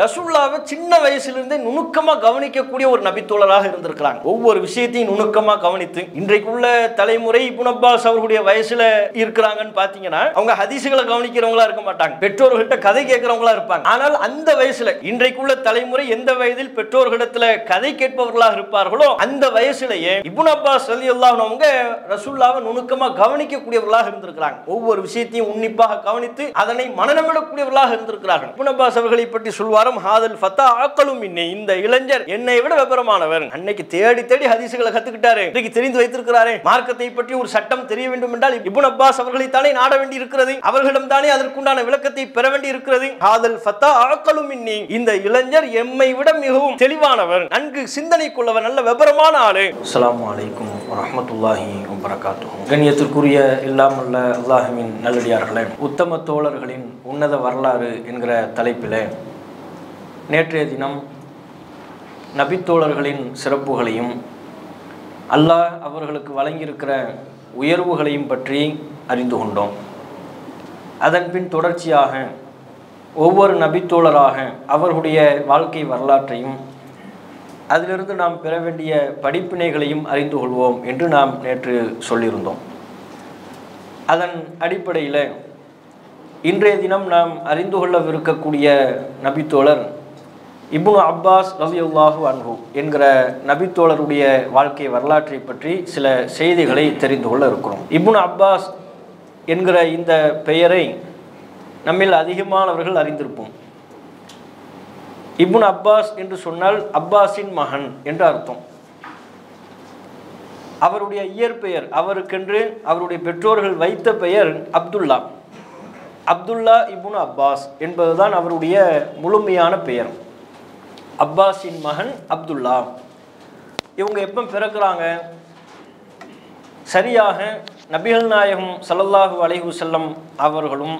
ரசூலுல்லாஹ் சின்ன வயசிலிருந்தே நுணுக்கமா கவனிக்கக்கூடிய ஒரு நபித்தோழராக இருந்திருக்கிறாங்க. ஒவ்வொரு விஷயத்தையும் நுணுக்கமா கவனித்து இன்றைக்குள்ள தலைமுறை இப்னு அப்பாஸ் அவர்களுடைய வயசுல இருக்கிறாங்கன்னு பாத்தீங்கன்னா அவங்க ஹதீஸ்களை கவனிக்கிறவங்களா இருக்க மாட்டாங்க, பெற்றோர்கள்ட்ட கதை கேட்கிறவங்களா இருப்பாங்க. ஆனால் அந்த வயசுல இன்றைக்குள்ள தலைமுறை எந்த வயதில் பெற்றோர்களிடத்துல கதை கேட்பவர்களாக இருப்பார்களோ அந்த வயசுலயே இப்னு அப்பாஸ் ரலியல்லாஹு அன்ஹு அவங்க ரசூலுல்லாஹ்வை நுணுக்கமா கவனிக்கக்கூடியவர்களாக இருந்திருக்கிறாங்க. ஒவ்வொரு விஷயத்தையும் உன்னிப்பாக கவனித்து அதனை மனநமிடக்கூடியவர்களாக இருந்திருக்கிறார்கள். இப்னு அப்பாஸ் அவர்களை பற்றி சொல்வார், இந்த இளைஞர் என்னை விட விபரமானவர். அன்னைக்கு தேடி தேடி ஹதீஸ்களை கத்துக்கிட்டாரு, இன்னைக்கு தெரிந்து வைத்திருக்கிறாரே. மார்க்கத்தை பற்றி ஒரு சட்டம் தெரிய வேண்டும் என்றால் இப்னு அப்பாஸ் அவர்களை தானே நாட வேண்டி இருக்கிறது, அவர்களிடம் தானே அதற்குண்டான விளக்கத்தை பெற வேண்டி இருக்கிறது. ஹாதல் ஃபதா அஅகலு மின்னி, இந்த இளைஞர் எம்மை விட மிகவும் தெளிவானவர், நன்கு சிந்தனைக்குள்ளவர், நல்ல விபரமான ஆளு. அஸ்ஸலாமு அலைக்கும் வரஹ்மத்துல்லாஹி வபரகாத்துஹு. கண்ணியத்திற்குரிய இல்லாமல்ல அல்லாஹ்வின் நல்லடியார்களே, உத்தம தோழர்களின் உன்னத வரலாறு என்கிற தலைப்பிலே நேற்றைய தினம் நபித்தோழர்களின் சிறப்புகளையும் அல்லாஹ் அவர்களுக்கு வழங்கியிருக்கிற உயர்வுகளையும் பற்றி அறிந்து கொண்டோம். அதன்பின் தொடர்ச்சியாக ஒவ்வொரு நபித்தோழராக அவர்களுடைய வாழ்க்கை வரலாற்றையும் அதிலிருந்து நாம் பெற வேண்டிய படிப்பினைகளையும் அறிந்து கொள்வோம் என்று நாம் நேற்று சொல்லியிருந்தோம். அதன் அடிப்படையில் இன்றைய தினம் நாம் அறிந்து கொள்ளவிருக்கக்கூடிய நபித்தோழர் இப்னு அப்பாஸ் ரலியல்லாஹு அன்ஹு என்கிற நபித்தோழருடைய வாழ்க்கை வரலாற்றை பற்றி சில செய்திகளை தெரிந்து கொள்ள இருக்கிறோம். இப்னு அப்பாஸ் என்கிற இந்த பெயரை நம்மில் அதிகமானவர்கள் அறிந்திருப்போம். இப்னு அப்பாஸ் என்று சொன்னால் அப்பாஸின் மகன் என்று அர்த்தம். அவருடைய இயற்பெயர், அவருக்கென்று அவருடைய பெற்றோர்கள் வைத்த பெயர் அப்துல்லா. அப்துல்லா இப்னு அப்பாஸ் என்பதுதான் அவருடைய முழுமையான பெயர். அப்பாஸின் மகன் அப்துல்லா. இவங்க எப்போ பிறக்கிறாங்க? சரியாக நபிகள் நாயகம் ஸல்லல்லாஹு அலைஹி வஸல்லம் அவர்களும்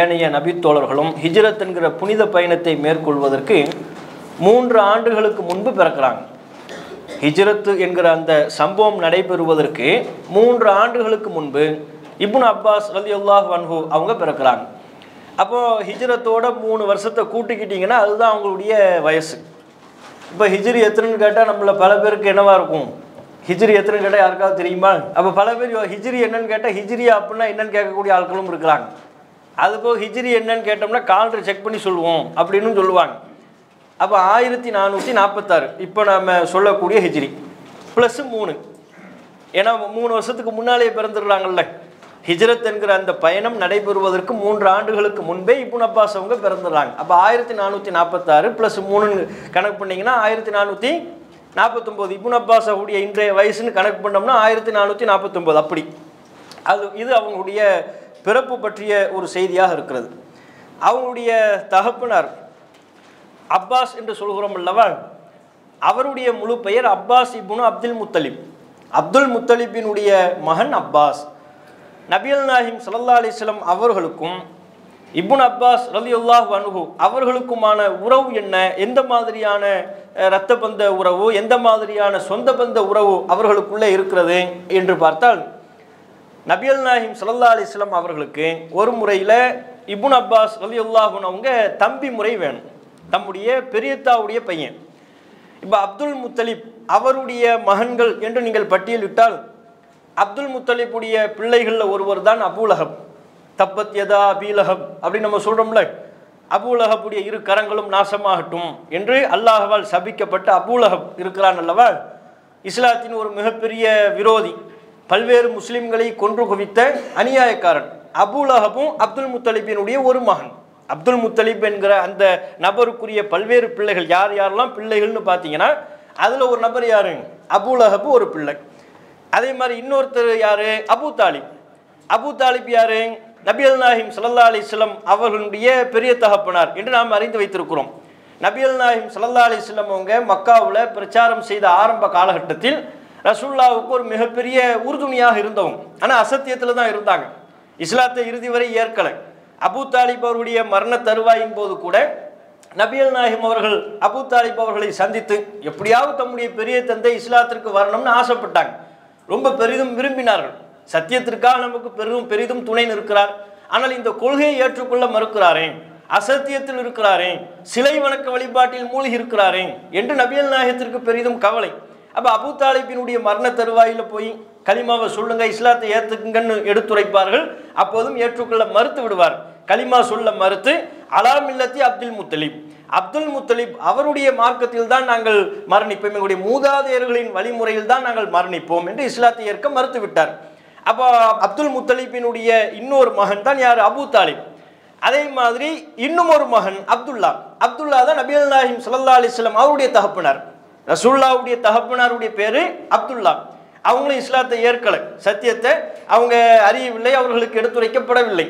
ஏனைய நபித்தோழர்களும் ஹிஜ்ரத் என்கிற புனித பயணத்தை மேற்கொள்வதற்கு 3 ஆண்டுகளுக்கு முன்பு பிறக்கிறாங்க. ஹிஜ்ரத் என்கிற அந்த சம்பவம் நடைபெறுவதற்கு 3 ஆண்டுகளுக்கு முன்பு இப்னு அப்பாஸ் ரலியல்லாஹு அன்ஹு அவங்க பிறக்கிறாங்க. அப்போது ஹிஜ்ரத்தோட 3 வருஷத்தை கூட்டிக்கிட்டிங்கன்னா அதுதான் அவங்களுடைய வயசு. இப்போ ஹிஜ்ரி எத்தனைன்னு கேட்டால் நம்மள பல பேருக்கு என்னவா இருக்கும்? ஹிஜ்ரி எத்தனைன்னு கேட்டால் யாருக்காவது தெரியுமா? அப்போ பல பேர் ஹிஜ்ரி என்னன்னு கேட்டால் ஹிஜ்ரியா அப்படின்னா என்னன்னு கேட்கக்கூடிய ஆட்களும் இருக்கிறாங்க. அதுபோக ஹிஜ்ரி என்னன்னு கேட்டோம்னா கால்ண்டர் செக் பண்ணி சொல்லுவோம் அப்படின்னு சொல்லுவாங்க. அப்போ 1446 இப்போ நம்ம சொல்லக்கூடிய ஹிஜ்ரி ப்ளஸ் 3, ஏன்னா 3 வருஷத்துக்கு முன்னாலே பிறந்துடுறாங்கல்ல. ஹிஜ்ரத் என்கிற அந்த பயணம் நடைபெறுவதற்கு 3 ஆண்டுகளுக்கு முன்பே இப்னு அப்பாஸ் அவங்க பிறந்துடுறாங்க. அப்போ 1446 ப்ளஸ் 3 கணக்கு பண்ணிங்கன்னா 1449. இப்னு அப்பாஸ் அவருடைய இன்றைய வயசுன்னு கணக்கு பண்ணோம்னா 1449. அப்படி இது அவங்களுடைய பிறப்பு பற்றிய ஒரு செய்தியாக இருக்கிறது. அவங்களுடைய தகப்பனார் அப்பாஸ் என்று சொல்கிறோம் அல்லவா, அவருடைய முழு பெயர் அப்பாஸ் இப்னு அப்துல் முத்தலிப். அப்துல் முத்தலிப்பினுடைய மகன் அப்பாஸ். நபிகள் நாயகம் ஸல்லல்லாஹு அலைஹி வஸல்லம் அவர்களுக்கும் இப்னு அப்பாஸ் ரலியல்லாஹு அன்ஹு அவர்களுக்குமான உறவு என்ன, எந்த மாதிரியான இரத்த பந்த உறவு, எந்த மாதிரியான சொந்த பந்த உறவு அவர்களுக்குள்ளே இருக்கிறது என்று பார்த்தால், நபிகள் நாயகம் ஸல்லல்லாஹு அலைஹி வஸல்லம் அவர்களுக்கு ஒரு முறையில் இப்னு அப்பாஸ் ரலியல்லாஹு அன்ஹு அவங்க தம்பி முறை வேணும், தம்முடைய பெரியத்தாவுடைய பையன். இப்போ அப்துல் முத்தலிப் அவருடைய மகன்கள் என்று நீங்கள் பட்டியலிட்டால் அப்துல் முத்தலிப்புடைய பிள்ளைகளில் ஒருவர் தான் அபூலஹப். தப்பத் யதா அபீலஹப் அப்படின்னு நம்ம சொல்கிறோம்ல, அபூலஹப்புடைய 2 கரங்களும் நாசமாகட்டும் என்று அல்லாஹ்வால் சபிக்கப்பட்ட அபூலஹப் இருக்கிறான் அல்லவா, இஸ்லாத்தின் ஒரு மிகப்பெரிய விரோதி, பல்வேறு முஸ்லிம்களை கொன்று குவித்த அநியாயக்காரன். அபூலஹபும் அப்துல் முத்தலிப்பினுடைய ஒரு மகன். அப்துல் முத்தலிப் என்கிற அந்த நபருக்குரிய பல்வேறு பிள்ளைகள் யார் யாரெல்லாம் பிள்ளைகள்னு பார்த்தீங்கன்னா அதில் ஒரு நபர் யாரு? அபூலஹப் ஒரு பிள்ளை. அதே மாதிரி இன்னொருத்தர் யாரு? அபூ தாலிப். அபூ தாலிப் யாரு? நபிகள் நாயகம் ஸல்லல்லாஹு அலைஹி வஸல்லம் அவர்களுடைய பெரிய தகப்பனார் என்று நாம் அறிந்து வைத்திருக்கிறோம். நபிகள் நாயகம் ஸல்லல்லாஹு அலைஹி வஸல்லம் அவங்க மக்காவில் பிரச்சாரம் செய்த ஆரம்ப காலகட்டத்தில் ரசூலுல்லாஹ்வுக்கு ஒரு மிகப்பெரிய உறுதுணையாக இருந்தவங்க. ஆனால் அசத்தியத்தில் தான் இருந்தாங்க, இஸ்லாத்தை இறுதி வரை ஏற்கலை. அபூ தாலிப் அவருடைய மரண தருவாயின் போது கூட நபிகள் நாயகம் அவர்கள் அபூ தாலிப் அவர்களை சந்தித்து எப்படியாவது தம்முடைய பெரிய தந்தை இஸ்லாத்திற்கு வரணும்னு ஆசைப்பட்டாங்க, ரொம்ப பெரிதும் விரும்பினார்கள். சத்தியத்திற்காக நமக்கு பெரிதும் துணை நிற்கிறார், ஆனால் இந்த கொள்கையை ஏற்றுக்கொள்ள மறுக்கிறாரே, அசத்தியத்தில் இருக்கிறாரே, சிலை வணக்க வழிபாட்டில் மூழ்கி இருக்கிறாரே என்று நபிகள் நாயகத்திற்கு பெரிதும் கவலை. அப்போ அபூ தாலிபினுடைய மரண தருவாயில் போய் கலிமாவை சொல்லுங்க, இஸ்லாத்தை ஏற்றுக்குங்கன்னு எடுத்துரைப்பார்கள். அப்போதும் ஏற்றுக்கொள்ள மறுத்து விடுவார். கலிமா சொல்ல மறுத்து அலா மில்லத்தி அப்துல் முத்தலிப் அவருடைய மார்க்கத்தில் தான் நாங்கள் மரணிப்போம், எங்களுடைய மூதாதையர்களின் வழிமுறையில் தான் நாங்கள் மரணிப்போம் என்று இஸ்லாத்தை ஏற்க மறுத்து விட்டார். அப்போ அப்துல் முத்தலிபினுடைய இன்னொரு மகன் தான் யார்? அபூ தாலிப். அதே மாதிரி இன்னும் ஒரு மகன் அப்துல்லா தான் நபிகள் நாயகம் ஸல்லல்லாஹு அலைஹி வஸல்லம் அவருடைய தகப்பனார். ரசூலுல்லாஹ்வுடைய தகப்பனாருடைய பேரு அப்துல்லா. அவங்களும் இஸ்லாத்தை ஏற்கலை, சத்தியத்தை அவங்க அறியவில்லை, அவர்களுக்கு எடுத்துரைக்கப்படவில்லை.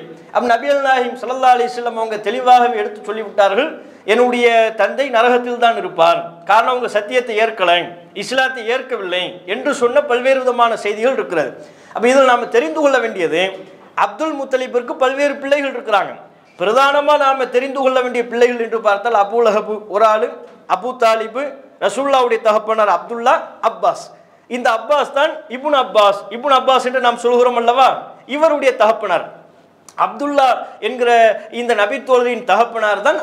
நபிகள் நாயகம் ஸல்லல்லாஹு அலைஹி வஸல்லம் அவங்க தெளிவாகவே எடுத்து சொல்லிவிட்டார்கள், என்னுடைய தந்தை நரகத்தில் தான் இருப்பார், காரணம் அவங்க சத்தியத்தை ஏற்கலை, இஸ்லாத்தை ஏற்கவில்லை என்று சொன்ன பல்வேறு விதமான செய்திகள் இருக்கிறது. அப்போ இதில் நாம் தெரிந்து கொள்ள வேண்டியது, அப்துல் முத்தலிபிற்கு பல்வேறு பிள்ளைகள் இருக்கிறாங்க. பிரதானமாக நாம் தெரிந்து கொள்ள வேண்டிய பிள்ளைகள் என்று பார்த்தால் அபூ லஹப் ஒரு ஆளு, அபூ தாலிபு, ரசூலுல்லாஹ்வுடைய தகப்பனார் அப்துல்லா, அப்பாஸ். இந்த அப்பாஸ் தான் இப்னு அப்பாஸ் என்று நாம் சொல்கிறோம் அல்லவா, இவருடைய தகப்பனார் அப்துல்லா என்கிற இந்த நபித்தோழரின் தகப்பனார் தான்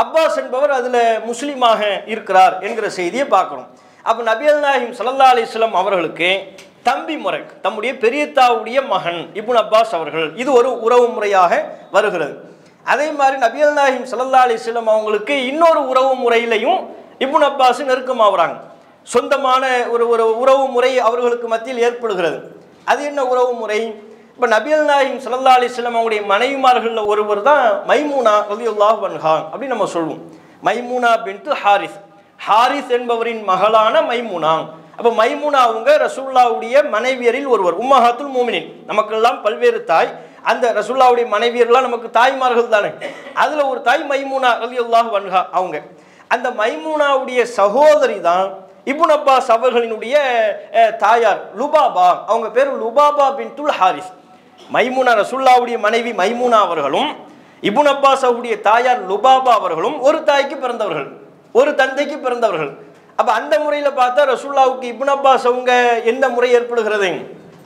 அப்பாஸ் என்பவர் அதில் முஸ்லீமாக இருக்கிறார் என்கிற செய்தியை பார்க்குறோம். அப்போ நபிகள் நாயகம் ஸல்லல்லாஹு அலைஹி வஸல்லம் அவர்களுக்கு தம்பி முறை, தம்முடைய பெரியத்தாவுடைய மகன் இப்னு அப்பாஸ் அவர்கள், இது ஒரு உறவு முறையாக வருகிறது. அதே மாதிரி நபிகள் நாயகம் ஸல்லல்லாஹு அலைஹி வஸல்லம் அவங்களுக்கு இன்னொரு உறவு முறையிலையும் இப்னு அப்பாஸ் நெருக்கமாகறாங்க. சொந்தமான ஒரு உறவு முறை அவர்களுக்கு மத்தியில் ஏற்படுகிறது. அது என்ன உறவு முறை? இப்போ நபிகள் நாயகம் ஸல்லல்லாஹு அலைஹி வஸல்லம் அவங்களுடைய மனைவிமார்களில் ஒருவர் தான் மைமூனா ரலியல்லாஹு அன்ஹா அப்படி நம்ம சொல்லுவோம். மைமூனா பின்த் ஹாரிஸ் என்பவரின் மகளான மைமூனா. அப்போ மைமூனா அவங்க ரசூலுல்லாஹ்வுடைய மனைவியரில் ஒருவர், உம்மஹாத்துல் மூமினின், நமக்கெல்லாம் பல்வேறு தாய். அந்த ரசூலுல்லாஹ்வுடைய மனைவியர்லாம் நமக்கு தாய்மார்கள் தானே, அதில் ஒரு தாய் மைமூனா ரலியல்லாஹு அன்ஹா. அவங்க அந்த மைமூனாவுடைய சகோதரி தான் இப்னு அப்பாஸ் அவர்களினுடைய தாயார் லுபாபா. அவங்க பேர் லுபாபா பின்துல் ஹாரிஸ். மைமூனா ரசூலுல்லாஹ்வுடைய மனைவி மைமூனா அவர்களும் இப்னு அப்பாஸ் அவருடைய தாயார் லுபாபா அவர்களும் ஒரு தாய்க்கு பிறந்தவர்கள், ஒரு தந்தைக்கு பிறந்தவர்கள். அப்போ அந்த முறையில் பார்த்தா ரசூலுல்லாஹ்வுக்கு இப்னு அப்பாஸ் அவங்க எந்த முறை ஏற்படுகிறது?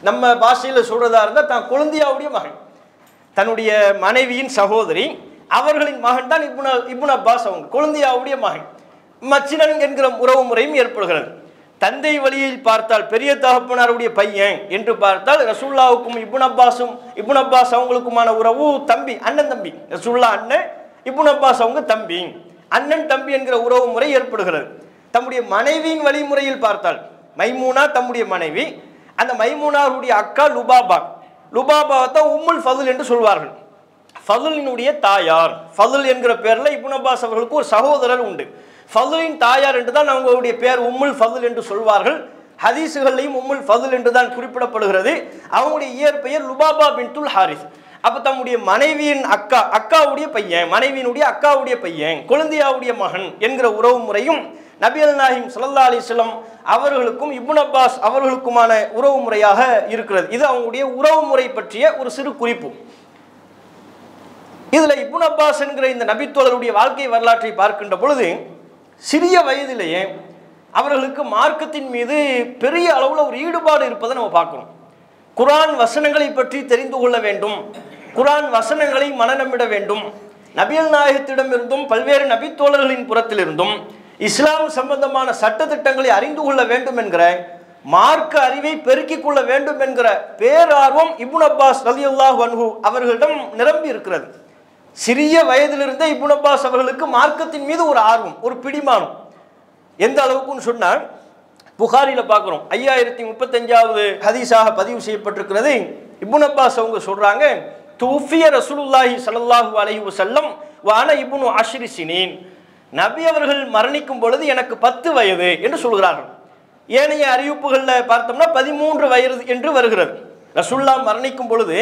நம்ம பாஷையில் சொல்றதா இருந்தால் தான் கொழுந்தியாவுடைய மகன், தன்னுடைய மனைவியின் சகோதரி, அவர்களின் மகன் தான் இப்னு அப்பாஸ் அவங்க, கொழுந்தியாவுடைய மகன். மச்சினன் என்கிற உறவு முறையும் ஏற்படுகிறது. தந்தை வழியில் பார்த்தால் பெரிய தகப்பனாருடைய பையன் என்று பார்த்தால் ரசூலுல்லாஹ்வுக்கும் இப்னு அப்பாஸ் அவங்களுக்குமான உறவு தம்பி, அண்ணன் தம்பி. ரசூலுல்லாஹ் அண்ணன், இப்னு அப்பாஸ் அவங்க தம்பி, அண்ணன் தம்பி என்கிற உறவு முறை ஏற்படுகிறது. தம்முடைய மனைவியின் வழிமுறையில் பார்த்தால் மைமூனா தம்முடைய மனைவி, அந்த மைமூனாருடைய அக்கா லுபாபாவை தான் உம்முல் ஃபதுல் என்று சொல்வார்கள். ஃபதுலினுடைய தாயார், ஃபதுல் என்கிற பேரில் இப்னு அப்பாஸ் அவர்களுக்கு ஒரு சகோதரர் உண்டு. ஃபதுலின் தாயார் என்று தான் அவங்களுடைய பேர் உம்முல் ஃபதுல் என்று சொல்வார்கள். ஹதீஸுகளையும் உம்முல் ஃபதுல் என்று தான் குறிப்பிடப்படுகிறது. அவங்களுடைய இயற்பெயர் லுபாபா பின்துல் ஹாரிஸ். அப்போ தம்முடைய மனைவியின் அக்காவுடைய பையன், மனைவியினுடைய அக்காவுடைய பையன், கொழுந்தியாவுடைய மகன் என்கிற உறவு முறையும் நபிகள் நாயகம் ஸல்லல்லாஹு அலைஹி வஸல்லம் அவர்களுக்கும் இப்னு அப்பாஸ் அவர்களுக்குமான உறவு முறையாக இருக்கிறது. இது அவங்களுடைய உறவு முறை பற்றிய ஒரு சிறு குறிப்பு. இதில் இப்னு அப்பாஸ் என்கிற இந்த நபித்தோழருடைய வாழ்க்கை வரலாற்றை பார்க்கின்ற பொழுது சிறிய வயதிலேயே அவர்களுக்கு மார்க்கத்தின் மீது பெரிய அளவில் ஒரு ஈடுபாடு இருப்பதை நம்ம பார்க்கிறோம். குர்ஆன் வசனங்களை பற்றி தெரிந்து கொள்ள வேண்டும், குர்ஆன் வசனங்களை மனனமிட வேண்டும், நபிகள் நாயகத்திடமிருந்தும் பல்வேறு நபித்தோழர்களின் புறத்திலிருந்தும் இஸ்லாம் சம்பந்தமான சட்டத்திட்டங்களை அறிந்து கொள்ள வேண்டும் என்கிற மார்க்க அறிவை பெருக்கிக் கொள்ள வேண்டும் என்கிற பேரார்வம் இப்னு அப்பாஸ் ரலியல்லாஹு அன்ஹு அவர்களிடம் நிரம்பி இருக்கிறது. சிறிய வயதிலிருந்தே இப்னு அப்பாஸ் அவர்களுக்கு மார்க்கத்தின் மீது ஒரு ஆர்வம், ஒரு பிடிமானம். எந்த அளவுக்குன்னு சொன்னால் புகாரில பார்க்குறோம், 5035வது ஹதீஸாக பதிவு செய்யப்பட்டிருக்கிறது. இப்னு அப்பாஸ் அவங்க சொல்றாங்க, தூஃபிய ரசூலுல்லாஹி ஸல்லல்லாஹு அலைஹி வஸல்லம் வான இப்னு அஷ்ரி சினீன், நபி அவர்கள் மரணிக்கும் பொழுது எனக்கு 10 வயது என்று சொல்கிறார்கள். ஏனைய அறிவிப்புகளில் பார்த்தோம்னா 13 வயது என்று வருகிறது. ரசூலுல்லாஹ் மரணிக்கும் பொழுது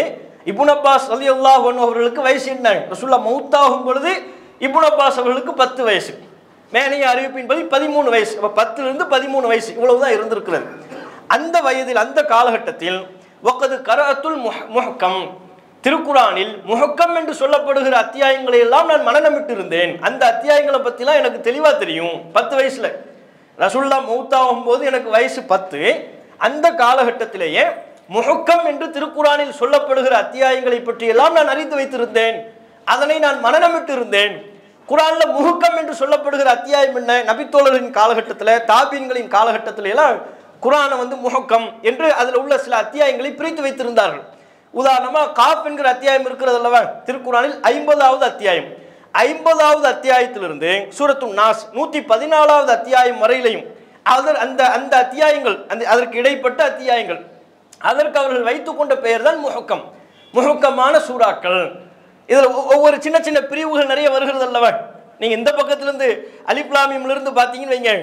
இப்னு அப்பாஸ் ரலியல்லாஹு அன்ஹு அவர்களுக்கு வயசு என்ன? ரசூலுல்லாஹ் மௌத்தாகும் பொழுது இப்னு அப்பாஸ் அவர்களுக்கு 10 வயசு. மேனைய அறிவிப்பின்படி 13 வயசு. 10லிருந்து 13 வயசு இவ்வளவுதான் இருந்திருக்கிறது. அந்த வயதில், அந்த காலகட்டத்தில் வக்கது கரஅத்துல் முஹக்கம், திருக்குரானில் முஹக்கம் என்று சொல்லப்படுகிற அத்தியாயங்களை எல்லாம் நான் மனனமிட்டு இருந்தேன். அந்த அத்தியாயங்களை பற்றிலாம் எனக்கு தெளிவாக தெரியும். 10 வயசுல ரசூலுல்லாஹ் மௌத்தாகும் போது எனக்கு வயசு 10. அந்த காலகட்டத்திலேயே முஹக்கம் என்று திருக்குரானில் சொல்லப்படுகிற அத்தியாயங்களை பற்றி எல்லாம் நான் அறிந்து வைத்திருந்தேன். அதனை நான் மனனமிட்டு இருந்தேன். குர்ஆன்ல முஹக்கம் என்று சொல்லப்படுகிற அத்தியாயம் என்ன? நபித்தோழர்களின் காலகட்டத்தில், தாபீன்களின் காலகட்டத்தில எல்லாம் குர்ஆனை முஹக்கம் என்று அதில் உள்ள சில அத்தியாயங்களை பிரித்து வைத்திருந்தார்கள். உதாரணமா காஃப் என்கிற அத்தியாயம் இருக்கிறது அல்லவா, திருக்குர்ஆனில் 50வது அத்தியாயம். 50வது அத்தியாயத்திலிருந்து சூரத்துன் நாஸ் 114வது அத்தியாயம் வரையிலையும் அந்த அத்தியாயங்கள், அதற்கு இடைப்பட்ட அத்தியாயங்கள், அதற்கு அவர்கள் வைத்துக்கொண்ட பெயர் தான் முஹக்கம், முஹக்கமான சூறாக்கள். இதில் ஒவ்வொரு சின்ன சின்ன பிரிவுகள் நிறைய வருகிறது அல்லவா. நீங்க இந்த பக்கத்திலிருந்து அலிஃப் லாம் மீம்ல இருந்து பார்த்தீங்கன்னு வைங்க,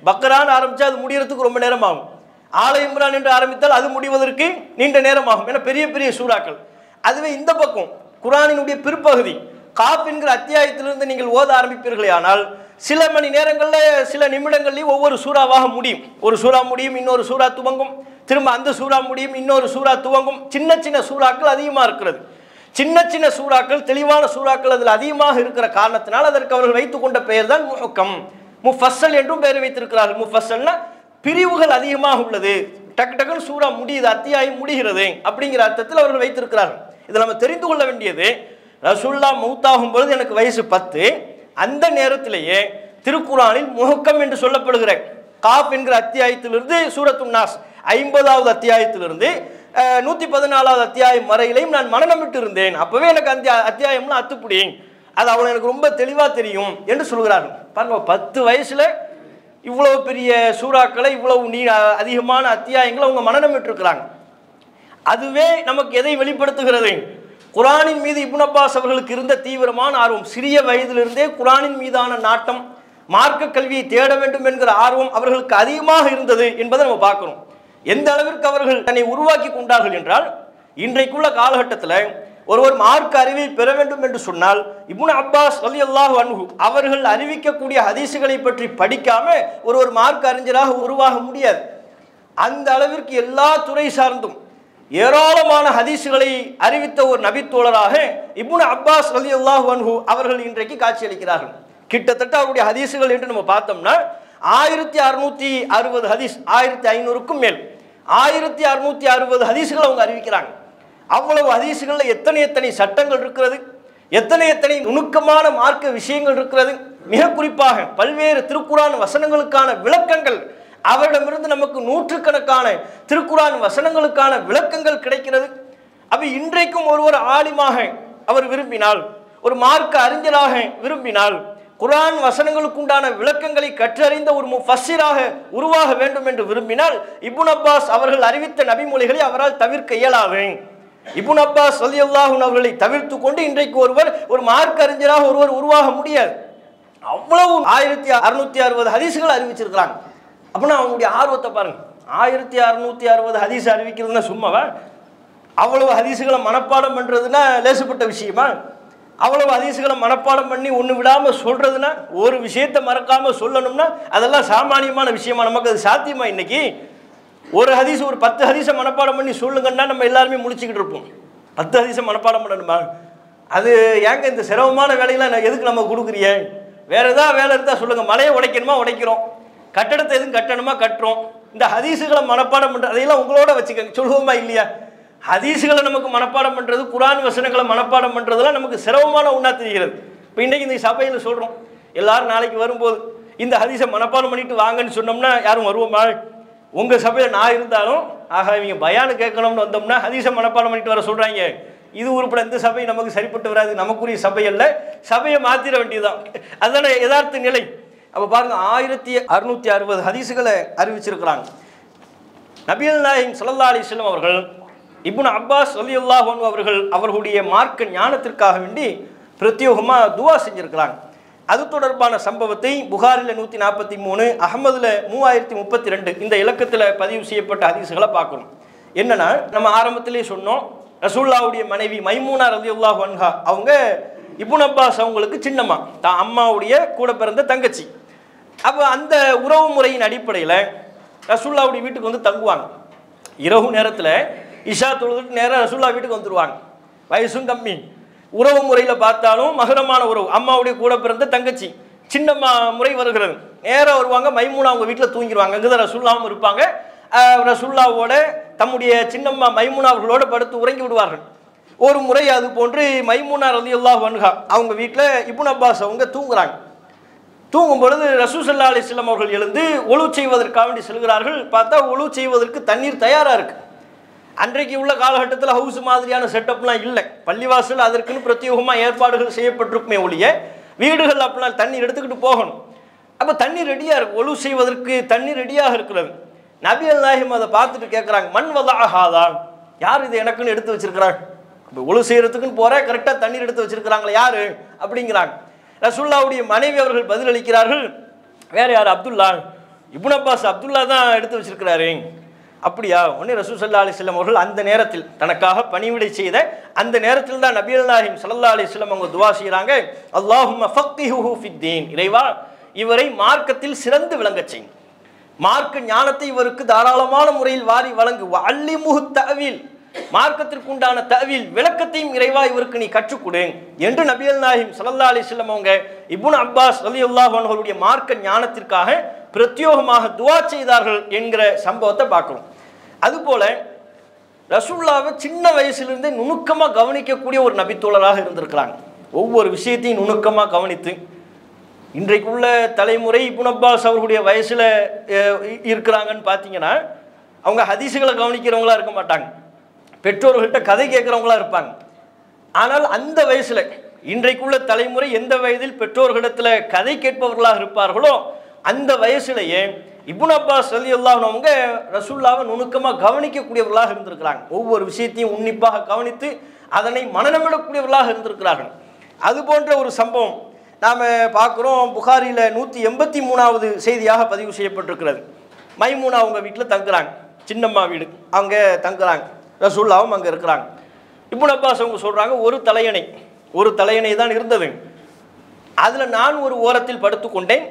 பக்ரான் ஆரம்பிச்சா அது முடியறதுக்கு ரொம்ப நேரம் ஆகும். ஆல இம்ரான் என்று ஆரம்பித்தால் அது முடிவதற்கு நீண்ட நேரம் ஆகும். ஏன்னா பெரிய பெரிய சூறாக்கள். அதுவே இந்த பக்கம் குர்ஆனினுடைய பிற்பகுதி காஃப் என்கிற அத்தியாயத்திலிருந்து நீங்கள் ஓத ஆரம்பிப்பீர்களே ஆனால் சில மணி நேரங்களில், சில நிமிடங்களில் ஒவ்வொரு சூறாவாக முடியும். ஒரு சூறா முடியும், இன்னொரு சூறா துவங்கும், திரும்ப அந்த சூறா முடியும், இன்னொரு சூறா துவங்கும். சின்ன சின்ன சூறாக்கள் அதிகமாக இருக்கிறது. சின்ன சின்ன சூறாக்கள், தெளிவான சூறாக்கள் அதில் அதிகமாக இருக்கிற காரணத்தினால் அதற்கு அவர்கள் வைத்துக்கொண்ட பெயர் தான் முஹக்கம். முஃபஸ்ஸல் என்றும் பெயர் வைத்திருக்கிறார்கள். முஃபஸ்ஸல்னா பிரிவுகள் அதிகமாக உள்ளது, டக்கு டக்குன்னு சூறா முடியுது, அத்தியாயம் முடிகிறது அப்படிங்கிற அர்த்தத்தில் அவர்கள் வைத்திருக்கிறார்கள். இதை நம்ம தெரிந்து கொள்ள வேண்டியது, ரசூலுல்லாஹ் மௌத்தாகும் பொழுது எனக்கு வயசு 10, அந்த நேரத்திலேயே திருக்குர்ஆனில் முஹக்கம் என்று சொல்லப்படுகிற காஃப் என்கிற அத்தியாயத்திலிருந்து சூரத்துன் நாஸ் 50வது அத்தியாயத்திலிருந்து 114வது அத்தியாயம் வரையிலையும் நான் மனனமிட்டு இருந்தேன். அப்பவே எனக்கு அந்த அத்தியாயம்லாம் அத்துப்படி, அது அவளை எனக்கு ரொம்ப தெளிவாக தெரியும் என்று சொல்கிறார்கள். பாருங்க, 10 வயசுல இவ்வளவு பெரிய சூறாக்களை, இவ்வளவு அதிகமான அத்தியாயங்களை அவங்க மனனமிட்டு இருக்கிறாங்க. அதுவே நமக்கு எதை வெளிப்படுத்துகிறது? குர்ஆனின் மீது இப்னு அப்பாஸ் அவர்களுக்கு இருந்த தீவிரமான ஆர்வம், சிறிய வயதிலிருந்தே குர்ஆனின் மீதான நாட்டம், மார்க்க கல்வியை தேட வேண்டும் என்கிற ஆர்வம் அவர்களுக்கு அதிகமாக இருந்தது என்பதை நம்ம பார்க்கிறோம். எந்த அளவிற்கு அவர்கள் தன்னை உருவாக்கி கொண்டார்கள் என்றால், இன்றைக்குள்ள காலகட்டத்தில் ஒருவர் மார்க்க அறிவை பெற வேண்டும் என்று சொன்னால் இப்னு அப்பாஸ் ரலியல்லாஹு அன்ஹு அவர்கள் அறிவிக்கக்கூடிய ஹதீஸுகளை பற்றி படிக்காம ஒருவர் மார்க்க அறிஞராக உருவாக முடியாது. அந்த அளவிற்கு எல்லா துறை சார்ந்தும் ஏராளமான ஹதீஸுகளை அறிவித்த ஒரு நபித்தோழராக இப்னு அப்பாஸ் ரலியல்லாஹு அன்ஹு அவர்கள் இன்றைக்கு காட்சியளிக்கிறார்கள். கிட்டத்தட்ட அவருடைய ஹதீஸுகள் என்று நம்ம பார்த்தோம்னா 1660 ஹதீஸ், 1500க்கும் மேல் 1660 ஹதீஸுகள் அவங்க அறிவிக்கிறாங்க. அவ்வளவு ஹதீஸுகளில் எத்தனை சட்டங்கள் இருக்கிறது, எத்தனை நுணுக்கமான மார்க்க விஷயங்கள் இருக்கிறது. மிக குறிப்பாக பல்வேறு திருக்குர்ஆன் வசனங்களுக்கான விளக்கங்கள், அவரிடமிருந்து நமக்கு நூற்றுக்கணக்கான திருக்குர்ஆன் வசனங்களுக்கான விளக்கங்கள் கிடைக்கிறது. அப்ப இன்றைக்கும் ஒருவர் ஆலிமாக அவர் விரும்பினால், ஒரு மார்க்க அறிஞராக விரும்பினால், குர்ஆன் வசனங்களுக்கு உண்டான விளக்கங்களை கற்றறிந்த ஒரு முஃபஸ்ஸிராக உருவாக வேண்டும் என்று விரும்பினால் இப்னு அப்பாஸ் அவர்கள் அறிவித்த நபிமொழிகளை அவரால் தவிர்க்க இயலாது. இப்னு அப்பாஸ் ரலியல்லாஹு அன்ஹு அவர்களை தவிர்த்து கொண்டு இன்றைக்கு ஒருவர் ஒரு மார்க்க அறிஞராக ஒருவர் உருவாக முடியாது. அவ்வளவு 1660 ஹதீஸுகள் அறிவிச்சிருக்கிறாங்க. அப்படின்னா அவங்களுடைய ஆர்வத்தை பாருங்க. 1660 ஹதீஸ் அறிவிக்கிறதுனா சும்மாவா? அவ்வளவு ஹதீஸுகளை மனப்பாடம் பண்றதுன்னா லேசுப்பட்ட விஷயமா? அவ்வளவு ஹதீஸுகளை மனப்பாடம் பண்ணி ஒன்று விடாமல் சொல்றதுன்னா, ஒரு விஷயத்தை மறக்காம சொல்லணும்னா அதெல்லாம் சாமானியமான விஷயமா? நமக்கு அது சாத்தியமா? இன்னைக்கு ஒரு ஹதீஸ், ஒரு 10 ஹதீஸை மனப்பாடம் பண்ணி சொல்லுங்கன்னா நம்ம எல்லாருமே முழிச்சுக்கிட்டு இருப்போம். 10 ஹதீஸை மனப்பாடம் பண்ணணுமா? அது ஏங்க இந்த சிரமமான வேலையெல்லாம் எதுக்கு நம்ம கொடுக்குறிய? வேற ஏதாவது வேலை இருந்தால் சொல்லுங்க. மலையை உடைக்கணுமா உடைக்கிறோம், கட்டடத்தை எதுவும் கட்டணுமா கட்டுறோம். இந்த ஹதீஸுகளை மனப்பாடம் பண்ற அதையெல்லாம் உங்களோட வச்சுக்கோங்க, சொல்லுவோமா இல்லையா? ஹதீஸுகளை நமக்கு மனப்பாடம் பண்றது, குர்ஆன் வசனங்களை மனப்பாடம் பண்றதுலாம் நமக்கு சிரமமான ஒன்றா தெரிகிறது. இப்போ இன்னைக்கு இந்த சபையில் சொல்றோம், எல்லாரும் நாளைக்கு வரும்போது இந்த ஹதீஸை மனப்பாடம் பண்ணிட்டு வாங்கன்னு சொன்னோம்னா யாரும் வருவோமா? உங்க சபையில் நான் இருந்தாலும், ஆக இவங்க பயானு கேட்கணும்னு வந்தோம்னா ஹதீஸை மனப்பாடம் பண்ணிட்டு வர சொல்றாங்க. இது உருப்பட இந்த சபை நமக்கு சரிப்பட்டு வராது, நமக்குரிய சபை அல்ல, சபையை மாத்திர வேண்டியதுதான். அதுதானே யதார்த்த நிலை. அப்போ பாருங்க, 1660 ஹதீஸுகளை அறிவிச்சிருக்கிறாங்க. நபிகள் நாயகம் ஸல்லல்லாஹு அலைஹி வஸல்லம் அவர்கள் இப்னு அப்பாஸ் ரலியல்லாஹு அன்ஹு அவர்கள் அவர்களுடைய மார்க்க ஞானத்திற்காக வேண்டி பிரத்யோகமாக துவா செஞ்சிருக்கிறாங்க. அது தொடர்பான சம்பவத்தை புகாரில் 143, அஹ்மதுல 3032 இந்த இலக்கத்தில் பதிவு செய்யப்பட்ட ஹதீஸுகளை பார்க்கணும். என்னன்னா, நம்ம ஆரம்பத்திலே சொன்னோம், ரசூலுல்லாஹ்வுடைய மனைவி மைமூனா ரலியல்லாஹு அன்ஹா அவங்க இப்னு அப்பாஸ் அவங்களுக்கு சின்னம்மா, தான் அம்மாவுடைய கூட பிறந்த தங்கச்சி. அப்போ அந்த உறவு முறையின் அடிப்படையில் ரசூலுல்லாஹ்வுடைய வீட்டுக்கு தங்குவாங்க. இரவு நேரத்தில் இஷா தொழுதுட்டு நேராக ரசூலுல்லாஹ் வீட்டுக்கு வந்துடுவாங்க. வயசும் கம்மி, உறவு முறையில் பார்த்தாலும் மகரமான உறவு, அம்மாவுடைய கூட பிறந்த தங்கச்சி, சின்னம்மா முறை வருகிறது. நேராக வருவாங்க, மைமூனா அவங்க வீட்டில் தூங்கிடுவாங்க. அங்கே தான் ரசூலுல்லாஹும் இருப்பாங்க. ரசூலுல்லாஹ்வோட தம்முடைய சின்னம்மா மைமூனா அவர்களோடு படுத்து உறங்கி விடுவார்கள். ஒரு முறை அது போன்று மைமூனா ரலியல்லாஹு அன்ஹா அவங்க வீட்டில் இப்னு அப்பாஸ் அவங்க தூங்குறாங்க. தூங்கும் பொழுது ரசூல் ஸல்லல்லாஹு அலைஹி வஸல்லம் அவர்கள் எழுந்து ஒழு செய்வதற்காக வேண்டி செல்கிறார்கள். பார்த்தா ஒழு செய்வதற்கு தண்ணீர் தயாராக இருக்கு. அன்றைக்கு உள்ள காலகட்டத்தில் ஹவுஸ் மாதிரியான செட்டப்லாம் இல்லை. பள்ளிவாசல் அதற்குன்னு பிரத்யேகமாக ஏற்பாடுகள் செய்யப்பட்டிருக்குமே ஒழிய வீடுகள் அப்படிலாம் தண்ணீர் எடுத்துக்கிட்டு போகணும். அப்போ தண்ணீர் ரெடியாக இருக்கு, ஒழு செய்வதற்கு தண்ணீர் ரெடியாக இருக்கிறது. நபிகள் நாயகம் அதை பார்த்துட்டு கேட்குறாங்க, மண் வதாஹாதா, யார் இது எனக்குன்னு எடுத்து வச்சிருக்கிறாங்க? இப்போ ஒழு செய்யறதுக்குன்னு போற கரெக்டாக தண்ணீர் எடுத்து வச்சிருக்கிறாங்களே யாரு அப்படிங்கிறாங்க. ரசூலுல்லாஹ்வுடைய மனைவி அவர்கள் பதிலளிக்கிறார்கள், வேற யார்? அப்துல்லா, இப்னு அப்பாஸ் அப்துல்லா தான் எடுத்து வச்சிருக்கிறாரு. அப்படியா? உடனே ரசூல் ஸல்லல்லாஹு அலைஹி வஸல்லம் அவர்கள் அந்த நேரத்தில் தனக்காக பணிவிடை செய்த அந்த நேரத்தில் தான் நபிகள் நாயகம் ஸல்லல்லாஹு அலைஹி வஸல்லம் அவங்க துஆ செய்கிறாங்க, அல்லாஹும்ம ஃபக்ஹிஹு ஃபித்தீன், இறைவா இவரை மார்க்கத்தில் சிறந்து விளங்கச் செய், மார்க்க ஞானத்தை இவருக்கு தாராளமான முறையில் வாரி வழங்கு, அல்லிமுஹு தஅவீல், மார்க்கத்திற்கு உண்டான தஅவீல் விளக்கத்தையும் இறைவா இவருக்கு நீ கற்றுக் கொடு என்று நபிகள் நாயகம் ஸல்லல்லாஹு அலைஹி வஸல்லம் அவங்க இப்னு அப்பாஸ் ரலியல்லாஹு அன்ஹுவுடைய மார்க்க ஞானத்திற்காக பிரத்யோகமாக துஆ செய்தார்கள் என்கிற சம்பவத்தை பார்க்கிறோம். அதுபோல ரசூலுல்லாஹ்வை சின்ன வயசிலிருந்தே நுணுக்கமாக கவனிக்கக்கூடிய ஒரு நபித்தோழராக இருந்திருக்கிறாங்க. ஒவ்வொரு விஷயத்தையும் நுணுக்கமாக கவனித்து இன்றைக்குள்ள தலைமுறை இப்னு அப்பாஸ் அவர்களுடைய வயசில் இருக்கிறாங்கன்னு பார்த்தீங்கன்னா அவங்க ஹதீஸுகளை கவனிக்கிறவங்களா இருக்க மாட்டாங்க, பெற்றோர்கள்ட்ட கதை கேட்குறவங்களா இருப்பாங்க. ஆனால் அந்த வயசில் இன்றைக்குள்ள தலைமுறை எந்த வயதில் பெற்றோர்களிடத்தில் கதை கேட்பவர்களாக இருப்பார்களோ அந்த வயசுலேயே இப்னு அப்பாஸ் ரலியல்லாஹு அன்ஹு அவங்க ரசூலுல்லாஹ்வை நுணுக்கமாக கவனிக்கக்கூடியவர்களாக இருந்திருக்கிறாங்க. ஒவ்வொரு விஷயத்தையும் உன்னிப்பாக கவனித்து அதனை மனநமிடக்கூடியவர்களாக இருந்திருக்கிறார்கள். அது போன்ற ஒரு சம்பவம் நாம் பார்க்குறோம். புகாரியில் 183வது செய்தியாக பதிவு செய்யப்பட்டிருக்கிறது. மைமூனா அவங்க வீட்டில் தங்குறாங்க, சின்னம்மா வீடு, அங்கே தங்குறாங்க, ரசூலுல்லாஹ்வும் அங்கே இருக்கிறாங்க. இப்னு அப்பாஸ் அவங்க சொல்கிறாங்க, ஒரு தலையணை தான் இருந்தது, அதில் நான் ஒரு ஓரத்தில் படுத்துக்கொண்டேன்,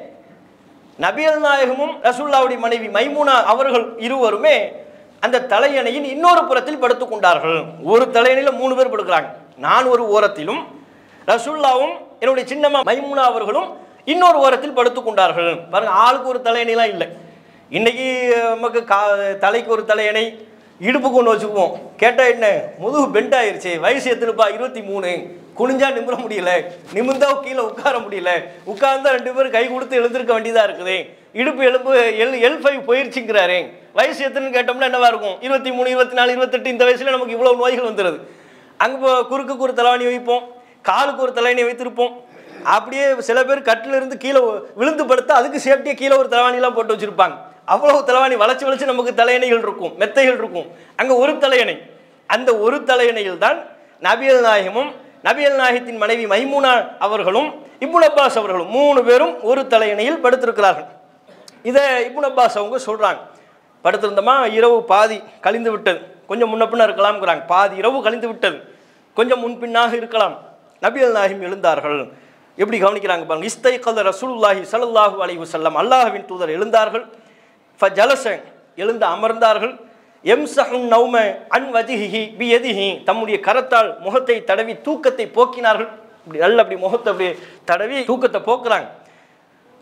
நபிகள் நாயகமும் ரசூலுல்லாஹ்வுடைய மனைவி மைமூனா அவர்கள் இருவருமே அந்த தலையணையின் இன்னொரு புறத்தில் படுத்து கொண்டார்கள். ஒரு தலையணையில் 3 பேர் படுக்கிறாங்க, நான் ஒரு ஓரத்திலும் ரசூலுல்லாஹ்வும் என்னுடைய சின்னம்மா மைமூனா அவர்களும் இன்னொரு ஓரத்தில் படுத்து கொண்டார்கள். பாருங்க, ஆளுக்கு ஒரு தலையணைலாம் இல்லை. இன்னைக்கு நமக்கு தலைக்கு ஒரு தலையணை, இடுப்புக்கு ஒன்று வச்சுக்குவோம். கேட்டால் என்ன, முதுகு பெண்ட் ஆயிடுச்சு, வயசு எத்தனைப்பா, 23, குனிஞ்சா நிமிர முடியல, நிமிர்ந்தா கீழே உட்கார முடியல, உட்கார்ந்தா 2 பேரும் கை கொடுத்து எழுந்திருக்க வேண்டியதாக இருக்குது, இடுப்பு எலும்பு L5 போயிடுச்சுங்கிறாரு. வயசு எத்தனைன்னு கேட்டோம்னா என்னவா இருக்கும், 23, 24, 28, இந்த வயசுல நமக்கு இவ்வளோ நோய்கள் வந்துடுது. அங்கே குறுக்குக்கு ஒரு தலைவாணி வைப்போம், காலுக்கு ஒரு தலையணை வைத்திருப்போம். அப்படியே சில பேர் கட்டில இருந்து கீழே விழுந்து படுத்தா அதுக்கு சேஃப்டியாக கீழே ஒரு தலைவாணிலாம் போட்டு வச்சுருப்பாங்க. அவ்வளவு தலைவாணி வளைச்சு நமக்கு தலையணைகள் இருக்கும், மெத்தைகள் இருக்கும். அங்கே ஒரு தலையணை, அந்த ஒரு தலையணையில் தான் நபிகள் நாயகமும் நபிகள் நாயகத்தின் மனைவி மைமூனா அவர்களும் இப்னு அப்பாஸ் அவர்களும் 3 பேரும் ஒரு தலையணையில் படுத்திருக்கிறார்கள். இதை இப்னு அப்பாஸ் அவங்க சொல்கிறாங்க, படுத்திருந்தோமா, இரவு பாதி கழிந்து விட்டது, கொஞ்சம் முன்ன பின்ன இருக்கலாம்ங்கிறாங்க, பாதி இரவு கழிந்து விட்டது, கொஞ்சம் முன்பின்னாக இருக்கலாம். நபிகள் நாயகம் எழுந்தார்கள். எப்படி கவனிக்கிறாங்க பாருங்க, இஸ்தைகத ரசூலுல்லாஹி ஸல்லல்லாஹு அலைஹி வஸல்லம், அல்லாஹ்வின் தூதர் எழுந்தார்கள். ஃபஜலஸ, எழுந்து அமர்ந்தார்கள். எம்ஸஹுன் நௌம அன் வஜ்ஹிஹி பியதிஹி, தம்முடைய கரத்தால் முகத்தை தடவி தூக்கத்தை போக்கினார்கள். இப்படி நல்ல அப்படி முகத்தை அப்படி தடவி தூக்கத்தை போக்குறாங்க.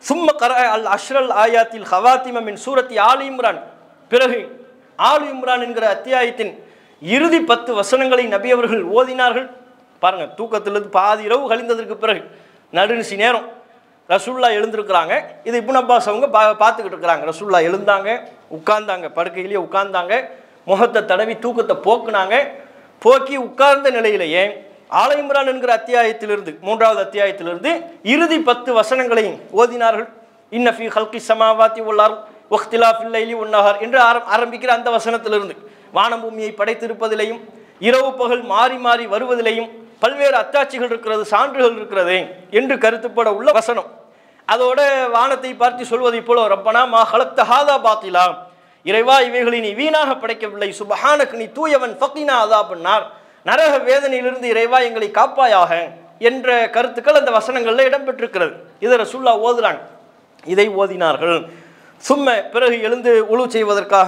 சும்ம கர அல் அஷ்ரல் ஆயாத்தில் ஹவாத்திம மின் சூரத்தி ஆலி இம்ரான், பிறகு ஆலி இம்ரான் என்கிற அத்தியாயத்தின் இறுதி 10 வசனங்களை நபி அவர்கள் ஓதினார்கள். பாருங்க, தூக்கத்திலிருந்து பாதி இரவு கழிந்ததற்கு பிறகு நடுநிசி நேரம் ரசூலுல்லாஹ் எழுந்திருக்கிறாங்க. இது இப்னு அப்பாஸ் அவங்க பார்த்துக்கிட்டு இருக்கிறாங்க. ரசூலுல்லாஹ் எழுந்தாங்க, உட்கார்ந்தாங்க, படுக்கையிலேயே உட்கார்ந்தாங்க, முகத்தை தடவி தூக்கத்தை போக்குனாங்க. போக்கி உட்கார்ந்த நிலையிலேயே ஆல இம்ரான் என்கிற அத்தியாயத்திலிருந்து 3வது அத்தியாயத்திலிருந்து இறுதி 10 வசனங்களையும் ஓதினார்கள். இன்ன ஃபீ ஹல்கி ஸமாவாத்தி வல் அர்த் வக்திலாஃபில் லைலி வன் நஹார் என்று ஆரம்பிக்கிற அந்த வசனத்திலிருந்து வானம் பூமியை படைத்திருப்பதிலையும் இரவு பகல் மாறி மாறி வருவதிலையும் பல்வேறு அத்தாட்சிகள் இருக்கிறது, சான்றுகள் இருக்கிறது என்று கருத்துப்பட உள்ள வசனம். அதோட வானத்தை பார்த்து சொல்வதை போல, ரப்பனா மா ஹலக்த ஹாதா பாத்திலா, இறைவா இவைகளை நீ வீணாக படைக்கவில்லை, சுபஹானக் நீ தூயவன், ஃபக்னா அஸாபன்னார், நரக வேதனையிலிருந்து இறைவா எங்களை காப்பாயாக என்ற கருத்துக்கள் அந்த வசனங்களில் இடம்பெற்றிருக்கிறது. இதை ரசூலுல்லாஹ் ஓதுறாங்க. இதை ஓதினார்கள். சும்ம, பிறகு எழுந்து உலு செய்வதற்காக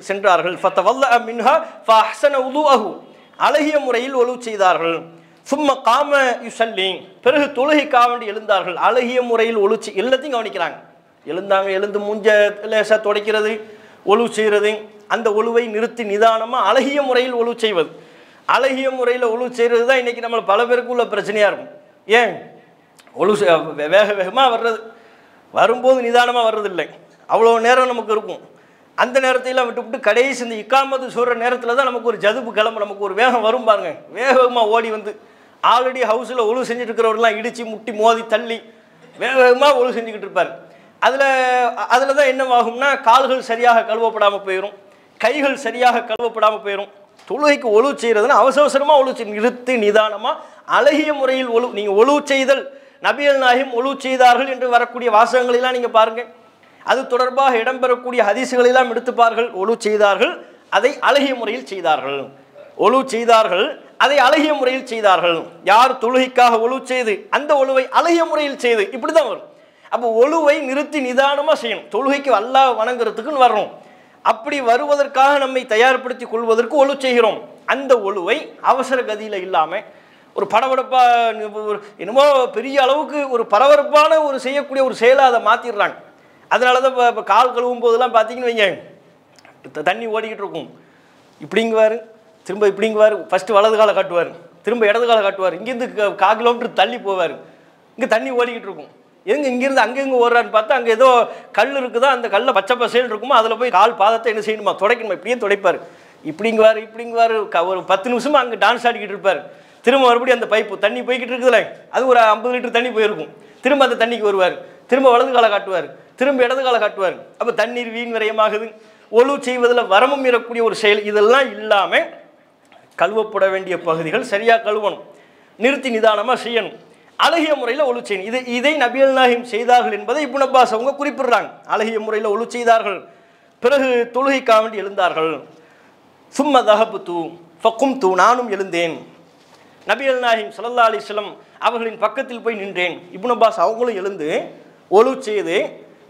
சென்றார்கள். ஃபதவல்லஅ மின்ஹா ஃபஅஹ்ஸன உதுஅஹு, அழகிய முறையில் ஒலு செய்தார்கள். சும்ம காம யுசல்லி, பிறகு தொழுகைக்காக வேண்டி எழுந்தார்கள். அழகிய முறையில் ஒலு எல்லாத்தையும் கவனிக்கிறாங்க. எழுந்தாங்க, எழுந்து மூஞ்ச லேசாக துடைக்கிறது, ஒலு செய்கிறது, அந்த ஒலுவை நிறுத்தி நிதானமாக அழகிய முறையில் ஒலு செய்வது. அழகிய முறையில் ஒழு செய்கிறது தான் இன்றைக்கி நம்மளை பல பேருக்கு உள்ள பிரச்சனையாக இருக்கும். ஏன் ஒழு வேக வேகமாக வர்றது, வரும்போது நிதானமாக வர்றதில்லை, அவ்வளோ நேரம் நமக்கு இருக்கும். அந்த நேரத்தையெல்லாம் விட்டு கடைசி இந்த இக்காமத்து சொல்கிற நேரத்தில் தான் நமக்கு ஒரு ஜதுப்பு கிளம்பு, நமக்கு ஒரு வேகம் வரும் பாருங்க. வேகமாக ஓடி வந்து ஆல்ரெடி ஹவுஸில் ஒழு செஞ்சுட்டு இருக்கிறவரெல்லாம் இடித்து முட்டி மோதி தள்ளி வேகமாக ஒழு செஞ்சுக்கிட்டு இருப்பார். அதில் தான் என்னவாகும்னா கால்கள் சரியாக கழுவப்படாமல் போயிடும், கைகள் சரியாக கழுவப்படாமல் போயிடும். தொழுகைக்கு ஒழு செய்கிறதுனா அவசரமாக ஒழு நிறுத்தி நிதானமாக அழகிய முறையில் ஒழு. நீங்கள் ஒழு செய்தல், நபிகள் நாயகம் ஒழு செய்தார்கள் என்று வரக்கூடிய வாசகங்களெல்லாம் நீங்கள் பாருங்கள். அது தொடர்பாக இடம்பெறக்கூடிய ஹதீசுகளெல்லாம் எடுத்துப்பார்கள். ஒழு செய்தார்கள், அதை அழகிய முறையில் செய்தார்கள். ஒழு செய்தார்கள், அதை அழகிய முறையில் செய்தார்கள். யார் தொழுகைக்காக ஒழு செய்து அந்த ஒழுவை அழகிய முறையில் செய்து, இப்படி தான் வரும். அப்போ ஒழுவை நிறுத்தி நிதானமாக செய்யணும். தொழுகைக்கு அல்லாஹ் வணங்குறதுக்குன்னு வரணும். அப்படி வருவதற்காக நம்மை தயார்படுத்தி கொள்வதற்கு ஒழு செய்கிறோம். அந்த ஒழுவை அவசர கதியில் இல்லாமல் ஒரு படபடப்பாக என்னமோ பெரிய அளவுக்கு ஒரு பரபரப்பான ஒரு செய்யக்கூடிய ஒரு செயலாக அதை மாற்றிடுறாங்க. அதனால தான் இப்போ கால் கழுவும் போதெல்லாம் பார்த்தீங்கன்னு வைங்க, தண்ணி ஓடிக்கிட்டு இருக்கும். இப்படிங்குவார், திரும்ப இப்படிங்குவார், ஃபஸ்ட்டு வலது காலை காட்டுவார், திரும்ப இடது காலை காட்டுவார், இங்கேருந்து 1/4 கிலோமீட்டர் தள்ளி போவார். இங்கே தண்ணி ஓடிக்கிட்டு இருக்கும். எங்கே இங்கேருந்து அங்கெங்கே ஓடுறான்னு பார்த்தா அங்கே ஏதோ கல் இருக்குதா, அந்த கல்லை பச்சை பசேல் இருக்குமோ அதில் போய் கால் பாதத்தை என்ன செய்யணுமா, துடைக்கணுமா, இப்படியே துடைப்பார். இப்படிங்குவார் ஒரு 10 நிமிஷமாக அங்கே டான்ஸ் ஆடிக்கிட்டு இருப்பார். திரும்ப மறுபடியும் அந்த பைப்பு தண்ணி போய்கிட்டு இருக்குதுல்ல, அது ஒரு 50 லிட்டர் தண்ணி போயிருக்கும். திரும்ப அந்த தண்ணிக்கு வருவார், திரும்ப வலது காலை காட்டுவார், திரும்ப இடது காலை காட்டுவார். அப்போ தண்ணீர் வீண் விரயமாகுது. ஒழு செய்வதில் வரமும் மீறக்கூடிய ஒரு செயல். இதெல்லாம் இல்லாமல் கழுவப்பட வேண்டிய பகுதிகள் சரியாக கழுவணும், நிறுத்தி நிதானமாக செய்யணும், அழகிய முறையில் ஒழு செய்யணும். இதை நபிகள் நாயகம் செய்தார்கள் என்பதை இப்னு அப்பாஸ் அவங்க குறிப்பிடுறாங்க. அழகிய முறையில் ஒழு செய்தார்கள், பிறகு தொழுகைக்காக வேண்டி எழுந்தார்கள். சும்ம தஹபுது ஃபகும்து, நானும் எழுந்தேன். நபிகள் நாயகம் ஸல்லல்லாஹு அலைஹி வஸல்லம் அவர்களின் பக்கத்தில் போய் நின்றேன். இப்னு அப்பாஸ் அவங்களும் எழுந்து ஒழு செய்து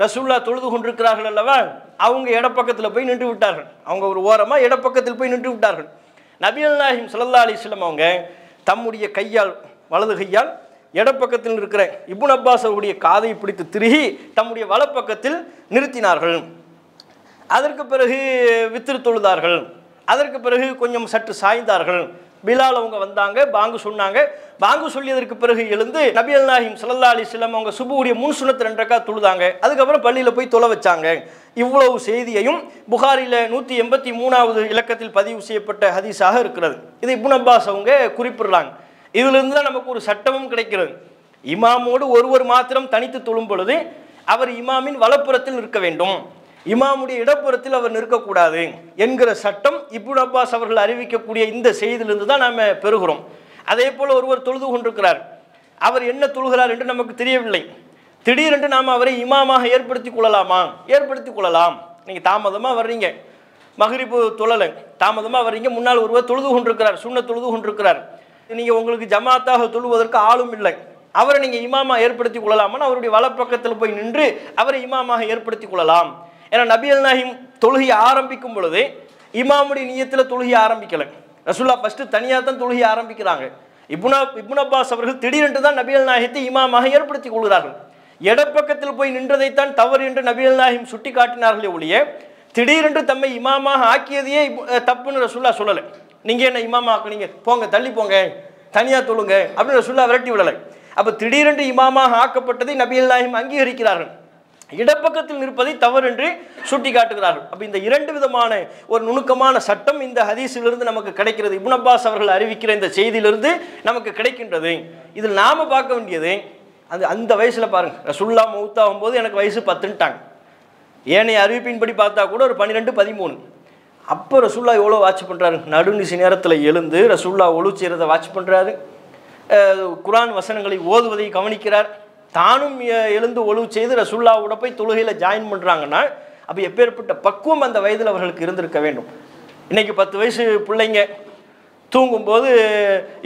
ரசூலுல்லாஹ் தொழுது கொண்டிருக்கிறார்கள் அல்லவா, அவங்க இடப்பக்கத்தில் போய் நின்று விட்டார்கள். அவங்க ஒரு ஓரமாக இடப்பக்கத்தில் போய் நின்று விட்டார்கள். நபிகள் நாயகம் ஸல்லல்லாஹு அலைஹி வஸல்லம் அவங்க தம்முடைய கையால், வலது கையால் இடப்பக்கத்தில் இருக்கிற இப்னு அப்பாஸ் அவருடைய காதை பிடித்து திருகி தம்முடைய வலப்பக்கத்தில் நிறுத்தினார்கள். அதற்கு பிறகு வித்திரு தொழுதார்கள். அதற்கு பிறகு கொஞ்சம் சற்று சாய்ந்தார்கள். பிலால் அவங்க வந்தாங்க, பாங்கு சொன்னாங்க. பாங்கு சொல்லியதற்கு பிறகு எழுந்து நபிகள் நாயகம் ஸல்லல்லாஹு அலைஹி வஸல்லம் அவங்க சுபுடைய முன் சுன்னத் 2 ரக்காத் தொழுதாங்க. அதுக்கப்புறம் பள்ளியில் போய் தொலை வச்சாங்க. இவ்வளவு செய்தியையும் புகாரில் 183வது இலக்கத்தில் பதிவு செய்யப்பட்ட ஹதீஸாக இருக்கிறது. இது இப்னு அப்பாஸ் அவங்க குறிப்பிடுறாங்க. இதிலிருந்து தான் நமக்கு ஒரு சட்டமும் கிடைக்கிறது. இமாமோடு ஒருவர் மாத்திரம் தனித்து தொழும் பொழுது அவர் இமாமின் வலப்புறத்தில் நிற்க வேண்டும், இமாமுடைய இடப்புறத்தில் அவர் நிற்கக்கூடாது என்கிற சட்டம் இப்னு அப்பாஸ் அவர்கள் அறிவிக்கக்கூடிய இந்த செய்தியிலிருந்து தான் நாம் பெறுகிறோம். அதே போல் ஒருவர் தொழுது கொண்டிருக்கிறார், அவர் என்ன தொழுகிறார் என்று நமக்கு தெரியவில்லை. திடீரென்று நாம் அவரை இமாமாக ஏற்படுத்தி கொள்ளலாமா? ஏற்படுத்தி கொள்ளலாம். நீங்கள் தாமதமாக வர்றீங்க, மக்ரிபு தொழலை, தாமதமாக வர்றீங்க, முன்னால் ஒருவர் தொழுது கொண்டிருக்கிறார், சுன்னத் தொழுது கொண்டிருக்கிறார், நீங்கள் உங்களுக்கு ஜமாத்தாக தொழுவதற்கு ஆளும் இல்லை, அவரை நீங்கள் இமாமாக ஏற்படுத்தி கொள்ளலாமான்னு அவருடைய வலப்பக்கத்தில் போய் நின்று அவரை இமாமாக ஏற்படுத்தி கொள்ளலாம். ஏன்னா நபிகள் நாயகம் தொழுகையை ஆரம்பிக்கும் பொழுது இமாமுடைய நியத்தில் தொழுகையை ஆரம்பிக்கலை. ரசூலுல்லாஹ் ஃபஸ்ட்டு தனியாக தான் தொழுகையை ஆரம்பிக்கிறாங்க. இப்னு அப்பாஸ் அவர்கள் திடீரென்று தான் நபிகள் நாயகத்தை இமாமாக ஏற்படுத்தி கொள்கிறார்கள். இடப்பக்கத்தில் போய் நின்றதைத்தான் தவறு என்று நபிகள் நாயகம் சுட்டி காட்டினார்களே ஒழிய திடீரென்று தம்மை இமாமாக ஆக்கியதையே தப்புன்னு ரசூலுல்லாஹ் சொல்லலை. நீங்கள் என்ன இமாமா ஆக்குனீங்க, போங்க தள்ளி போங்க, தனியாக தொழுங்க அப்படின்னு ரசூலுல்லாஹ் விரட்டி விடலை. அப்போ திடீரென்று இமாமாக ஆக்கப்பட்டதை நபிகள் நாயகம் அங்கீகரிக்கிறார்கள், இடப்பக்கத்தில் நிற்பதை தவறு என்று சுட்டி காட்டுகிறார்கள். அப்போ இந்த 2 விதமான ஒரு நுணுக்கமான சட்டம் இந்த ஹதீஸிலிருந்து நமக்கு கிடைக்கிறது. இப்னு அப்பாஸ் அவர்கள் அறிவிக்கிற இந்த செய்தியிலிருந்து நமக்கு கிடைக்கின்றது. இதில் நாம் பார்க்க வேண்டியது அந்த வயசில் பாருங்கள், ரசூலுல்லாஹ் மௌத்தாகும் போது எனக்கு வயசு 10ன்ட்டாங்க. ஏனைய அறிவிப்பின்படி பார்த்தா கூட ஒரு 12, 13. அப்போ ரசூலுல்லாஹ் எவ்வளோ வாட்ச் பண்ணுறாரு, நடுநிசி நேரத்தில் எழுந்து ரசூலுல்லாஹ் ஒழு செய்கிறத வாட்ச் பண்ணுறாரு, குர்ஆன் வசனங்களை ஓதுவதை கவனிக்கிறார், தானும் எழுந்து ஒழு செய்து ரசூலுல்லாஹ்வோட போய் தொழுகையில் ஜாயின் பண்ணுறாங்கன்னா அப்போ எப்பேற்பட்ட பக்குவம் அந்த வயதில் அவர்களுக்கு இருந்திருக்க வேண்டும். இன்றைக்கி 10 வயசு பிள்ளைங்க தூங்கும்போது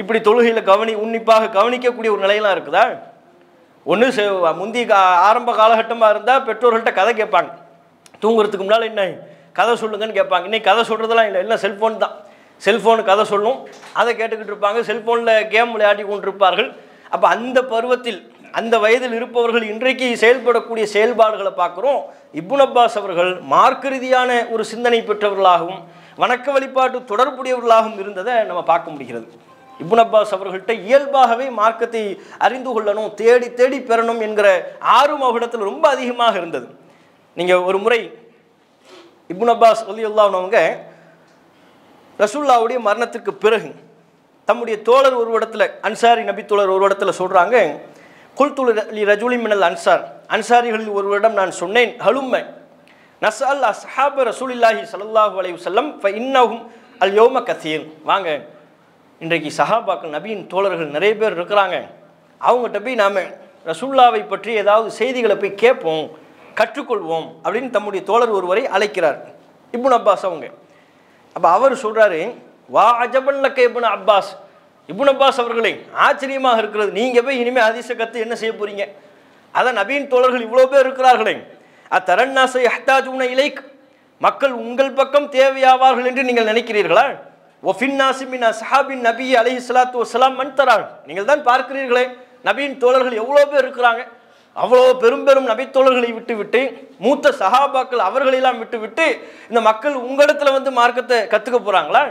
இப்படி தொழுகையில் உன்னிப்பாக கவனிக்கக்கூடிய ஒரு நிலையெல்லாம் இருக்குதா? ஒன்று முந்தைய ஆரம்ப காலகட்டமாக இருந்தால் பெற்றோர்கள்ட்ட கதை கேட்பாங்க, தூங்குறதுக்கு முன்னால் என்ன கதை சொல்லுங்கன்னு கேட்பாங்க. இன்றைக்கி கதை சொல்கிறதெல்லாம் இல்லை, எல்லாம் செல்ஃபோன் தான். செல்ஃபோனு கதை சொல்லும், அதை கேட்டுக்கிட்டு இருப்பாங்க, செல்ஃபோனில் கேம் விளையாடி கொண்டிருப்பார்கள். அப்போ அந்த பருவத்தில் அந்த வயதில் இருப்பவர்கள் இன்றைக்கு செயல்படக்கூடிய செயல்பாடுகளை பார்க்குறோம். இப்னு அப்பாஸ் அவர்கள் மார்க்க ரீதியான ஒரு சிந்தனை பெற்றவர்களாகவும் வணக்க வழிபாட்டு தொடர்புடையவர்களாகவும் இருந்ததை நம்ம பார்க்க முடிகிறது. இப்னு அப்பாஸ் அவர்கள்ட்ட இயல்பாகவே மார்க்கத்தை அறிந்து கொள்ளணும், தேடி தேடி பெறணும் என்கிற ஆர்வம் அவரிடத்தில் ரொம்ப அதிகமாக இருந்தது. நீங்கள் ஒரு முறை இப்னு அப்பாஸ் ரலியல்லாஹு அன்ஹு அவங்க ரசூலுல்லாஹ்வுடைய மரணத்திற்கு பிறகு தம்முடைய தோழர் ஒரு இடத்துல, அன்சாரி நபி தோழர் ஒரு இடத்துல சொல்கிறாங்க, குல்து லி ரஜுலி மினல் அன்சார், அன்சாரிகளில் ஒருவரிடம் நான் சொன்னேன், ஹலும்ம நஸ்அல் அஸ்ஹாப ரசூலில்லாஹி ஸல்லல்லாஹு அலைஹி வஸல்லம் ஃப இன்னஹும் அல் யௌம கஸீர். வாங்க, இன்றைக்கு சஹாபாக்கள் நபியின் தோழர்கள் நிறைய பேர் இருக்கிறாங்க, அவங்ககிட்ட போய் நாம் ரசூலுல்லாவை பற்றி ஏதாவது செய்திகளை போய் கேட்போம், கற்றுக்கொள்வோம் அப்படின்னு தம்முடைய தோழர் ஒருவரை அழைக்கிறார் இப்னு அப்பாஸ் அவங்க. அப்போ அவர் சொல்கிறாரு, வா அஜபன் லக்க இப்னு அப்பாஸ், இப்னு அப்பாஸ் அவர்களே ஆச்சரியமாக இருக்கிறது, நீங்கள் போய் இனிமேல் ஹதீஸை கற்று என்ன செய்ய போகிறீங்க? அதான் நபியின் தோழர்கள் இவ்வளோ பேர் இருக்கிறார்களே, அத்தரன்னாசை யஹ்தாஜூன இலைக், மக்கள் உங்கள் பக்கம் தேவையாவார்கள் என்று நீங்கள் நினைக்கிறீர்களா? ஒஃபின்னாசி மின் அஸ்ஹாபின் நபி அலைஹிஸ்ஸலாத்து வஸ்ஸலாம் மன் தரான், நீங்கள் தான் பார்க்கிறீர்களே நபியின் தோழர்கள் எவ்வளோ பேர் இருக்கிறாங்க, அவ்வளோ பெரும் பெரும் நபி தோழர்களை விட்டுவிட்டு மூத்த சஹாபாக்கள் அவர்களெல்லாம் விட்டுவிட்டு இந்த மக்கள் உங்களிடத்தில் வந்து மார்க்கத்தை கற்றுக்க போகிறாங்களா?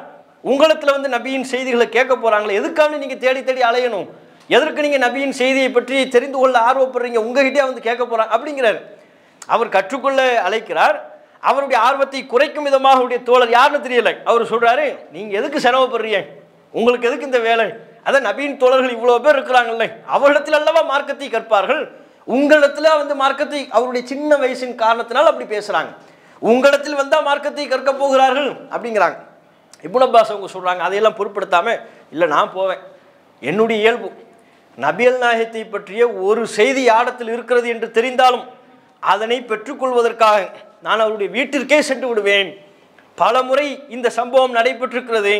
உங்களிடத்தில் வந்து நபியின் செய்திகளை கேட்க போகிறாங்களா? எதுக்காக நீங்கள் தேடி தேடி அலையணும்? எதற்கு நீங்கள் நபியின் செய்தியை பற்றி தெரிந்து கொள்ள ஆர்வப்படுறீங்க? உங்ககிட்டே வந்து கேட்க போகிறாங்க அப்படிங்கிறார். அவர் கற்றுக்கொள்ள அழைக்கிறார். அவருடைய ஆர்வத்தை குறைக்கும் விதமாக அவருடைய தோழர் யாருன்னு தெரியல. அவர் சொல்கிறாரு, நீங்கள் எதுக்கு சிரமப்படுறீங்க? உங்களுக்கு எதுக்கு இந்த வேலை? அதான் நபியின் தோழர்கள் இவ்வளோ பேர் இருக்கிறாங்கல்ல, அவரிடத்தில் அல்லவா மார்க்கத்தை கற்பார்கள், உங்களிடத்துல வந்து மார்க்கத்தை, அவருடைய சின்ன வயசின் காரணத்தினால் அப்படி பேசுகிறாங்க, உங்களிடத்தில் வந்தால் மார்க்கத்தை கற்க போகிறார்கள் அப்படிங்கிறாங்க. இப்னு அப்பாஸ் அவங்க சொல்கிறாங்க, அதையெல்லாம் பொருட்படுத்தாமல், இல்லை நான் போவேன், என்னுடைய இயல்பு நபியல் நாயகத்தை பற்றிய ஒரு செய்தி ஆடத்தில் இருக்கிறது என்று தெரிந்தாலும் அதனை பெற்றுக்கொள்வதற்காக நான் அவருடைய வீட்டிற்கே சென்று விடுவேன். பல முறை இந்த சம்பவம் நடைபெற்றிருக்கிறது.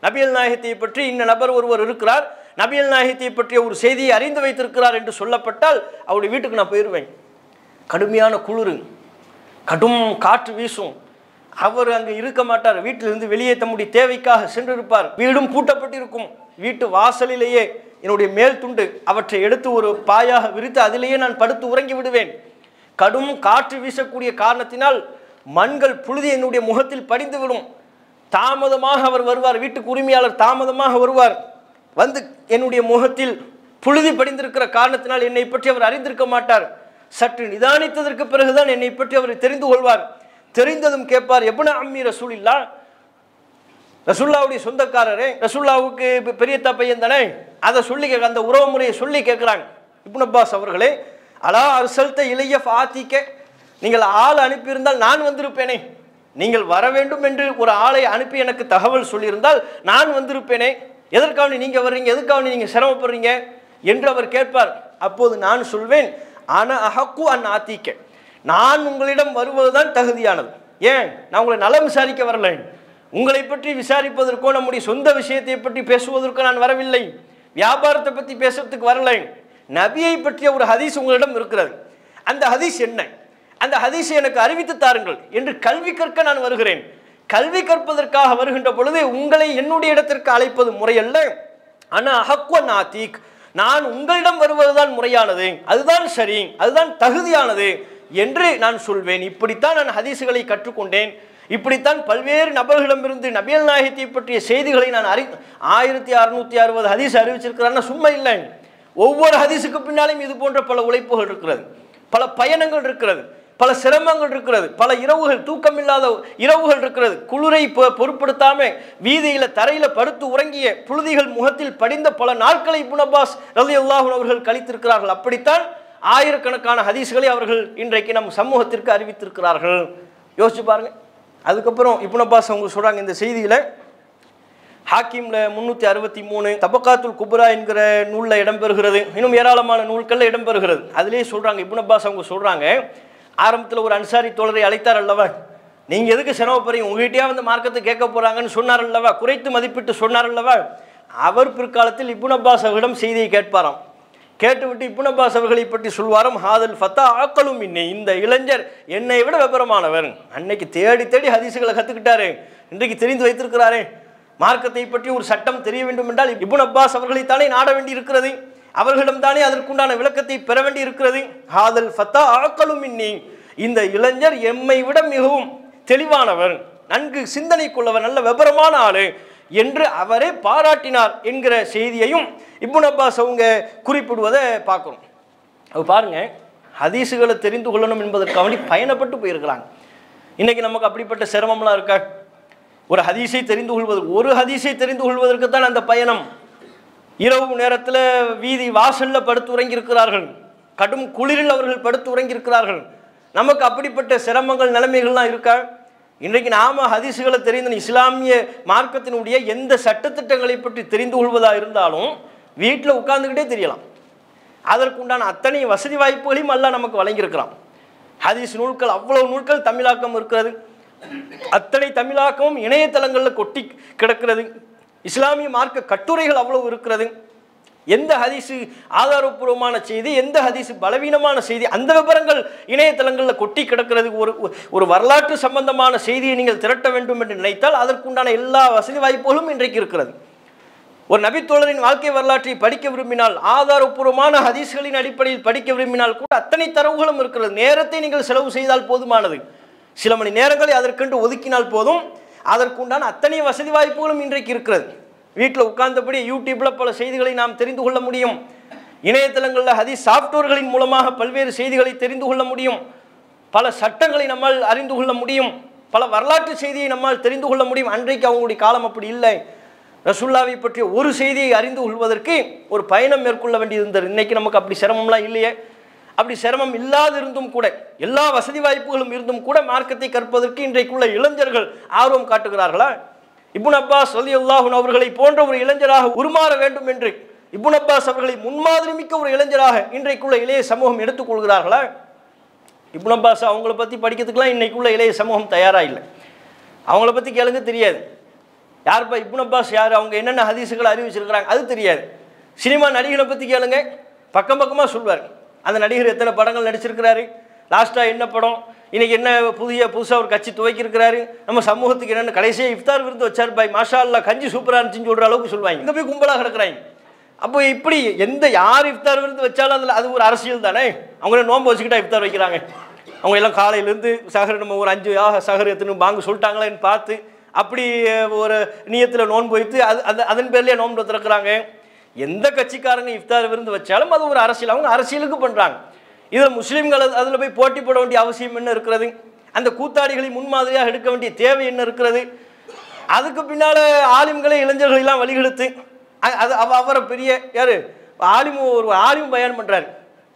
நபியல் நாயகத்தை பற்றி இந்த நபர் ஒருவர் இருக்கிறார், நபியல் நாயகத்தை பற்றிய ஒரு செய்தியை அறிந்து வைத்திருக்கிறார் என்று சொல்லப்பட்டால் அவருடைய வீட்டுக்கு நான் போயிடுவேன். கடுமையான குளிர், கடும் காற்று வீசும், அவர் அங்கே இருக்க மாட்டார், வீட்டிலிருந்து வெளியே தம்முடைய தேவைக்காக சென்றிருப்பார், வீடும் பூட்டப்பட்டிருக்கும், வீட்டு வாசலிலேயே என்னுடைய மேல் துண்டு அவற்றை எடுத்து ஒரு பாயாக விரித்து அதிலேயே நான் படுத்து உறங்கி விடுவேன். கடும் காற்று வீசக்கூடிய காரணத்தினால் மண்கள் புழுதி என்னுடைய முகத்தில் படிந்துவிடும். தாமதமாக அவர் வருவார், வீட்டுக்கு உரிமையாளர் தாமதமாக வருவார், வந்து என்னுடைய முகத்தில் புழுதி படிந்திருக்கிற காரணத்தினால் என்னை பற்றி அவர் அறிந்திருக்க மாட்டார். சற்று நிதானித்ததற்கு பிறகுதான் என்னை பற்றி அவர் தெரிந்து கொள்வார். தெரிந்ததும் கேட்பார், எப்ன அம்மி ரசூலில்லா, ரசூல்லாவுடைய சொந்தக்காரரே, ரசூல்லாவுக்கு பெரியத்தா பையன் தானே, அதை சொல்லி அந்த உறவு முறையை சொல்லி கேட்குறாங்க. இப்னு அப்பாஸ் அவர்களே, அலா அர்சல்த இளைய ஃபாத்திக்க, நீங்கள் ஆள் அனுப்பியிருந்தால் நான் வந்திருப்பேனே, நீங்கள் வர வேண்டும் என்று ஒரு ஆளை அனுப்பி எனக்கு தகவல் சொல்லியிருந்தால் நான் வந்திருப்பேனே, எதற்காக நீங்கள் வர்றீங்க, எதற்காக நீங்கள் சிரமப்படுறீங்க என்று அவர் கேட்பார். அப்போது நான் சொல்வேன், ஆன அஹக்கு அன் ஆத்திக்க, நான் உங்களிடம் வருவதுதான் தகுதியானது. ஏன், நான் உங்களை நலம் விசாரிக்க வரல, உங்களை பற்றி விசாரிப்பதற்கோ நம்முடைய சொந்த விஷயத்தை பற்றி பேசுவதற்கோ நான் வரவில்லை, வியாபாரத்தை பற்றி பேசுறதுக்கு வரல, நபியை பற்றிய ஒரு ஹதீஸ் உங்களிடம் இருக்கிறது, அந்த ஹதீஸ் என்ன, அந்த ஹதீஸை எனக்கு அறிவித்து தாருங்கள் என்று கல்வி கற்க நான் வருகிறேன். கல்வி கற்பதற்காக வருகின்ற பொழுது உங்களை என்னுடைய இடத்திற்கு அழைப்பது முறையல்ல, ஆனால் அஹக்குவன் ஆத்தீக், நான் உங்களிடம் வருவதுதான் முறையானது, அதுதான் சரி, அதுதான் தகுதியானது என்று நான் சொல்வேன். இப்படித்தான் நான் ஹதீஸுகளை கற்றுக்கொண்டேன், இப்படித்தான் பல்வேறு நபர்களிடமிருந்து நபியல் நாயகத்தை பற்றிய செய்திகளை நான் 1660 ஹதீஸ் அறிவிச்சிருக்கிறான்னா சும்மா இல்லை. ஒவ்வொரு ஹதீஸுக்கு பின்னாலும் இது போன்ற பல உழைப்புகள் இருக்கிறது, பல பயணங்கள் இருக்கிறது, பல சிரமங்கள் இருக்கிறது, பல இரவுகள், தூக்கமில்லாத இரவுகள் இருக்கிறது, குளிரை பொருட்படுத்தாம வீதியில தரையில படுத்து உறங்கிய புழுதிகள் முகத்தில் படிந்த பல நாட்களை இப்னு அப்பாஸ் ரலியல்லாஹு அன்ஹு அவர்கள் கழித்திருக்கிறார்கள். அப்படித்தான் ஆயிரக்கணக்கான ஹதீஸ்களை அவர்கள் இன்றைக்கு நம் சமூகத்திற்கு அறிவித்திருக்கிறார்கள். யோசிச்சு பாருங்க. அதுக்கப்புறம் இப்னு அப்பாஸ் அவங்க சொல்றாங்க, இந்த செய்தியில ஹாக்கிம்ல 363, தபக்காத்துல் குப்ரா என்கிற நூலில் இடம்பெறுகிறது, இன்னும் ஏராளமான நூல்களில் இடம்பெறுகிறது. அதிலேயே சொல்றாங்க, இப்னு அப்பாஸ் அவங்க சொல்றாங்க, ஆரம்பத்தில் ஒரு அன்சாரி தோழரை அழைத்தார் அல்லவா, நீங்க எதுக்கு சிரமப்படுறீங்க, உங்ககிட்டயே வந்து மார்க்கத்தை கேட்க போறாங்கன்னு சொன்னார் அல்லவா, குறைத்து மதிப்பிட்டு சொன்னார் அல்லவா. அவர் பிற்காலத்தில் இப்னு அப்பாஸ் அவர்களிடம் செய்தியை கேட்பாராம். கேட்டுவிட்டு இப்னு அப்பாஸ் அவர்களை பற்றி சொல்வாராம், ஹாதல் ஃபத்தா ஆக்கலும் இன்னை, இந்த இளைஞர் என்னை விட விபரமானவர், அன்னைக்கு தேடி தேடி ஹதீஸுகளை கற்றுக்கிட்டாரு, இன்றைக்கு தெரிந்து வைத்திருக்கிறாரே, மார்க்கத்தை பற்றி ஒரு சட்டம் தெரிய வேண்டும் என்றால் இப்னு அப்பாஸ் அவர்களைத்தானே நாட வேண்டி இருக்கிறது, அவர்களிடம் தானே அதற்குண்டான விளக்கத்தை பெற வேண்டி இருக்கிறது. ஹாதல் ஃபத்தா ஆக்கலும் இன்னி, இந்த இளைஞர் எம்மை விட மிகவும் தெளிவானவர், நன்கு சிந்தனைக்குள்ளவர், நல்ல விபரமான ஆளு என்று அவரே பாராட்டினார் என்கிற செய்தியையும் இப்னு அப்பாஸ் அவங்க குறிப்பிடுவதை பார்க்கிறோம். அது பாருங்க, ஹதீஸுகளை தெரிந்து கொள்ளணும் என்பதற்காக பயணப்பட்டு போயிருக்கிறாங்க. இன்னைக்கு நமக்கு அப்படிப்பட்ட சிரமம்லாம் இருக்கா? ஒரு ஹதீஸை தெரிந்து கொள்வதற்கு தான் அந்த பயணம். இரவு நேரத்தில் வீதி வாசலில் படுத்து உறங்கி இருக்கிறார்கள், கடும் குளிரில் அவர்கள் படுத்து உறங்கி இருக்கிறார்கள். நமக்கு அப்படிப்பட்ட சிரமங்கள் நிலைமைகள்லாம் இருக்கா? இன்றைக்கு நாம ஹதீஸுகளை தெரிந்து இஸ்லாமிய மார்க்கத்தினுடைய எந்த சட்டத்திட்டங்களை பற்றி தெரிந்து கொள்வதாக இருந்தாலும் வீட்டில் உட்கார்ந்துக்கிட்டே தெரியலாம். அதற்குண்டான அத்தனை வசதி வாய்ப்புகளையும் அல்லாஹ் நமக்கு வழங்கியிருக்கிறான். ஹதீஸ் நூல்கள், அவ்வளவு நூல்கள் தமிழாக்கம் இருக்கிறது. அத்தனை தமிழாக்கமும் இணையதளங்களில் கொட்டி கிடக்கிறது. இஸ்லாமிய மார்க்க கட்டுரைகள் அவ்வளவு இருக்கிறது. எந்த ஹதீஸு ஆதாரப்பூர்வமான செய்தி, எந்த ஹதீஸு பலவீனமான செய்தி, அந்த விவரங்கள் இணையதளங்களில் கொட்டி கிடக்கிறது. ஒரு வரலாற்று சம்பந்தமான செய்தியை நீங்கள் திரட்ட வேண்டும் என்று நினைத்தால் அதற்குண்டான எல்லா வசதி வாய்ப்புகளும் இன்றைக்கு இருக்கிறது. ஒரு நபித்தோழரின் வாழ்க்கை வரலாற்றை படிக்க விரும்பினால், ஆதாரப்பூர்வமான ஹதீஸ்களின் அடிப்படையில் படிக்க விரும்பினால் கூட அத்தனை தரவுகளும் இருக்கிறது. நேரத்தை நீங்கள் செலவு செய்தால் போதுமானது. சில மணி நேரங்களை அதற்கென்று ஒதுக்கினால் போதும். அதற்குண்டான அத்தனை வசதி வாய்ப்புகளும் இன்றைக்கு இருக்கிறது. வீட்டில் உட்கார்ந்தபடி யூடியூப்பில் பல செய்திகளை நாம் தெரிந்து கொள்ள முடியும். இணையதளங்களில் ஹதீஸ் சாஃப்ட்வேர்களின் மூலமாக பல்வேறு செய்திகளை தெரிந்து கொள்ள முடியும். பல சட்டங்களை நம்மால் அறிந்து கொள்ள முடியும். பல வரலாற்று செய்தியை நம்மால் தெரிந்து கொள்ள முடியும். அன்றைக்கு அவங்களுடைய காலம் அப்படி இல்லை. ரசூலுல்லாஹை பற்றிய ஒரு செய்தியை அறிந்து கொள்வதற்கு ஒரு பயணம் மேற்கொள்ள வேண்டியிருந்தது. இன்னைக்கு நமக்கு அப்படி சிரமம்லாம் இல்லையே. அப்படி சிரமம் இல்லாது இருந்தும் கூட, எல்லா வசதி வாய்ப்புகளும் இருந்தும் கூட மார்க்கத்தை கற்பதற்கு இன்றைக்குள்ள இளைஞர்கள் ஆர்வம் காட்டுகிறார்களா? இப்னு அப்பாஸ் ரலியல்லாஹு அன்ஹு அவர்களை போன்ற ஒரு இளைஞராக உருமாற வேண்டும் என்று இப்னு அப்பாஸ் அவர்களை முன்மாதிரி மிக்க ஒரு இளைஞராக இன்றைக்குள்ள இளைய சமூகம் எடுத்துக்கொள்கிறார்களா? இப்னு அப்பாஸ் அவங்கள பற்றி படிக்கிறதுக்கெல்லாம் இன்னைக்குள்ள இளைய சமூகம் தயாராக இல்லை. அவங்கள பற்றி கேளுங்க, தெரியாது. யாருப்பா இப்னு அப்பாஸ் யார், அவங்க என்னென்ன ஹதீஸுகளை அறிவிச்சிருக்கிறாங்க அது தெரியாது. சினிமா நடிகரை பற்றி கேளுங்க, பக்கம் பக்கமாக சொல்வார். அந்த நடிகர் எத்தனை படங்கள் நடிச்சிருக்கிறாரு, லாஸ்ட்டாக என்ன படம், இன்றைக்கி என்ன புதுசாக ஒரு கட்சி துவக்கியிருக்கிறாரு, நம்ம சமூகத்துக்கு என்னென்ன கடைசியாக இஃப்தார் விருந்து வச்சார் பாய், மாஷா அல்லா கஞ்சி சூப்பராக இருந்துச்சுன்னு சொல்கிற அளவுக்கு சொல்லுவாங்க. இங்கே போய் கும்பலாக கிடக்குறாங்க. அப்போ இப்படி யார் இஃப்தார் விருந்து வச்சாலும் அதில் அது ஒரு அரசியல் தானே. அவங்களே நோன்பு வச்சுக்கிட்டா இஃப்தார் வைக்கிறாங்க. அவங்க எல்லாம் காலையிலேருந்து சஹர் நம்ம ஒரு 5 சஹர் எத்தனை பாங்கு சொல்லிட்டாங்களேன்னு பார்த்து அப்படி ஒரு நியத்தில் நோன்பு வைத்து அதன் பேர்லேயே நோன்பு திறக்கிறாங்க. எந்த கட்சிக்காரங்க இஃப்தார் விருந்து வச்சாலும் அது ஒரு அரசியல், அவங்க அரசியலுக்கு பண்ணுறாங்க. இதில் முஸ்லீம்கள் அதில் போய் போட்டி போட வேண்டிய அவசியம் என்ன இருக்கிறது? அந்த கூத்தாடிகளை முன்மாதிரியாக எடுக்க வேண்டிய தேவை என்ன இருக்கிறது? அதுக்கு பின்னால் ஆலிம்களை இளைஞர்களெல்லாம் வழிகெடுத்து அது அவரை பெரிய யார் ஒரு ஆலிம் பயன் பண்ணுறாரு.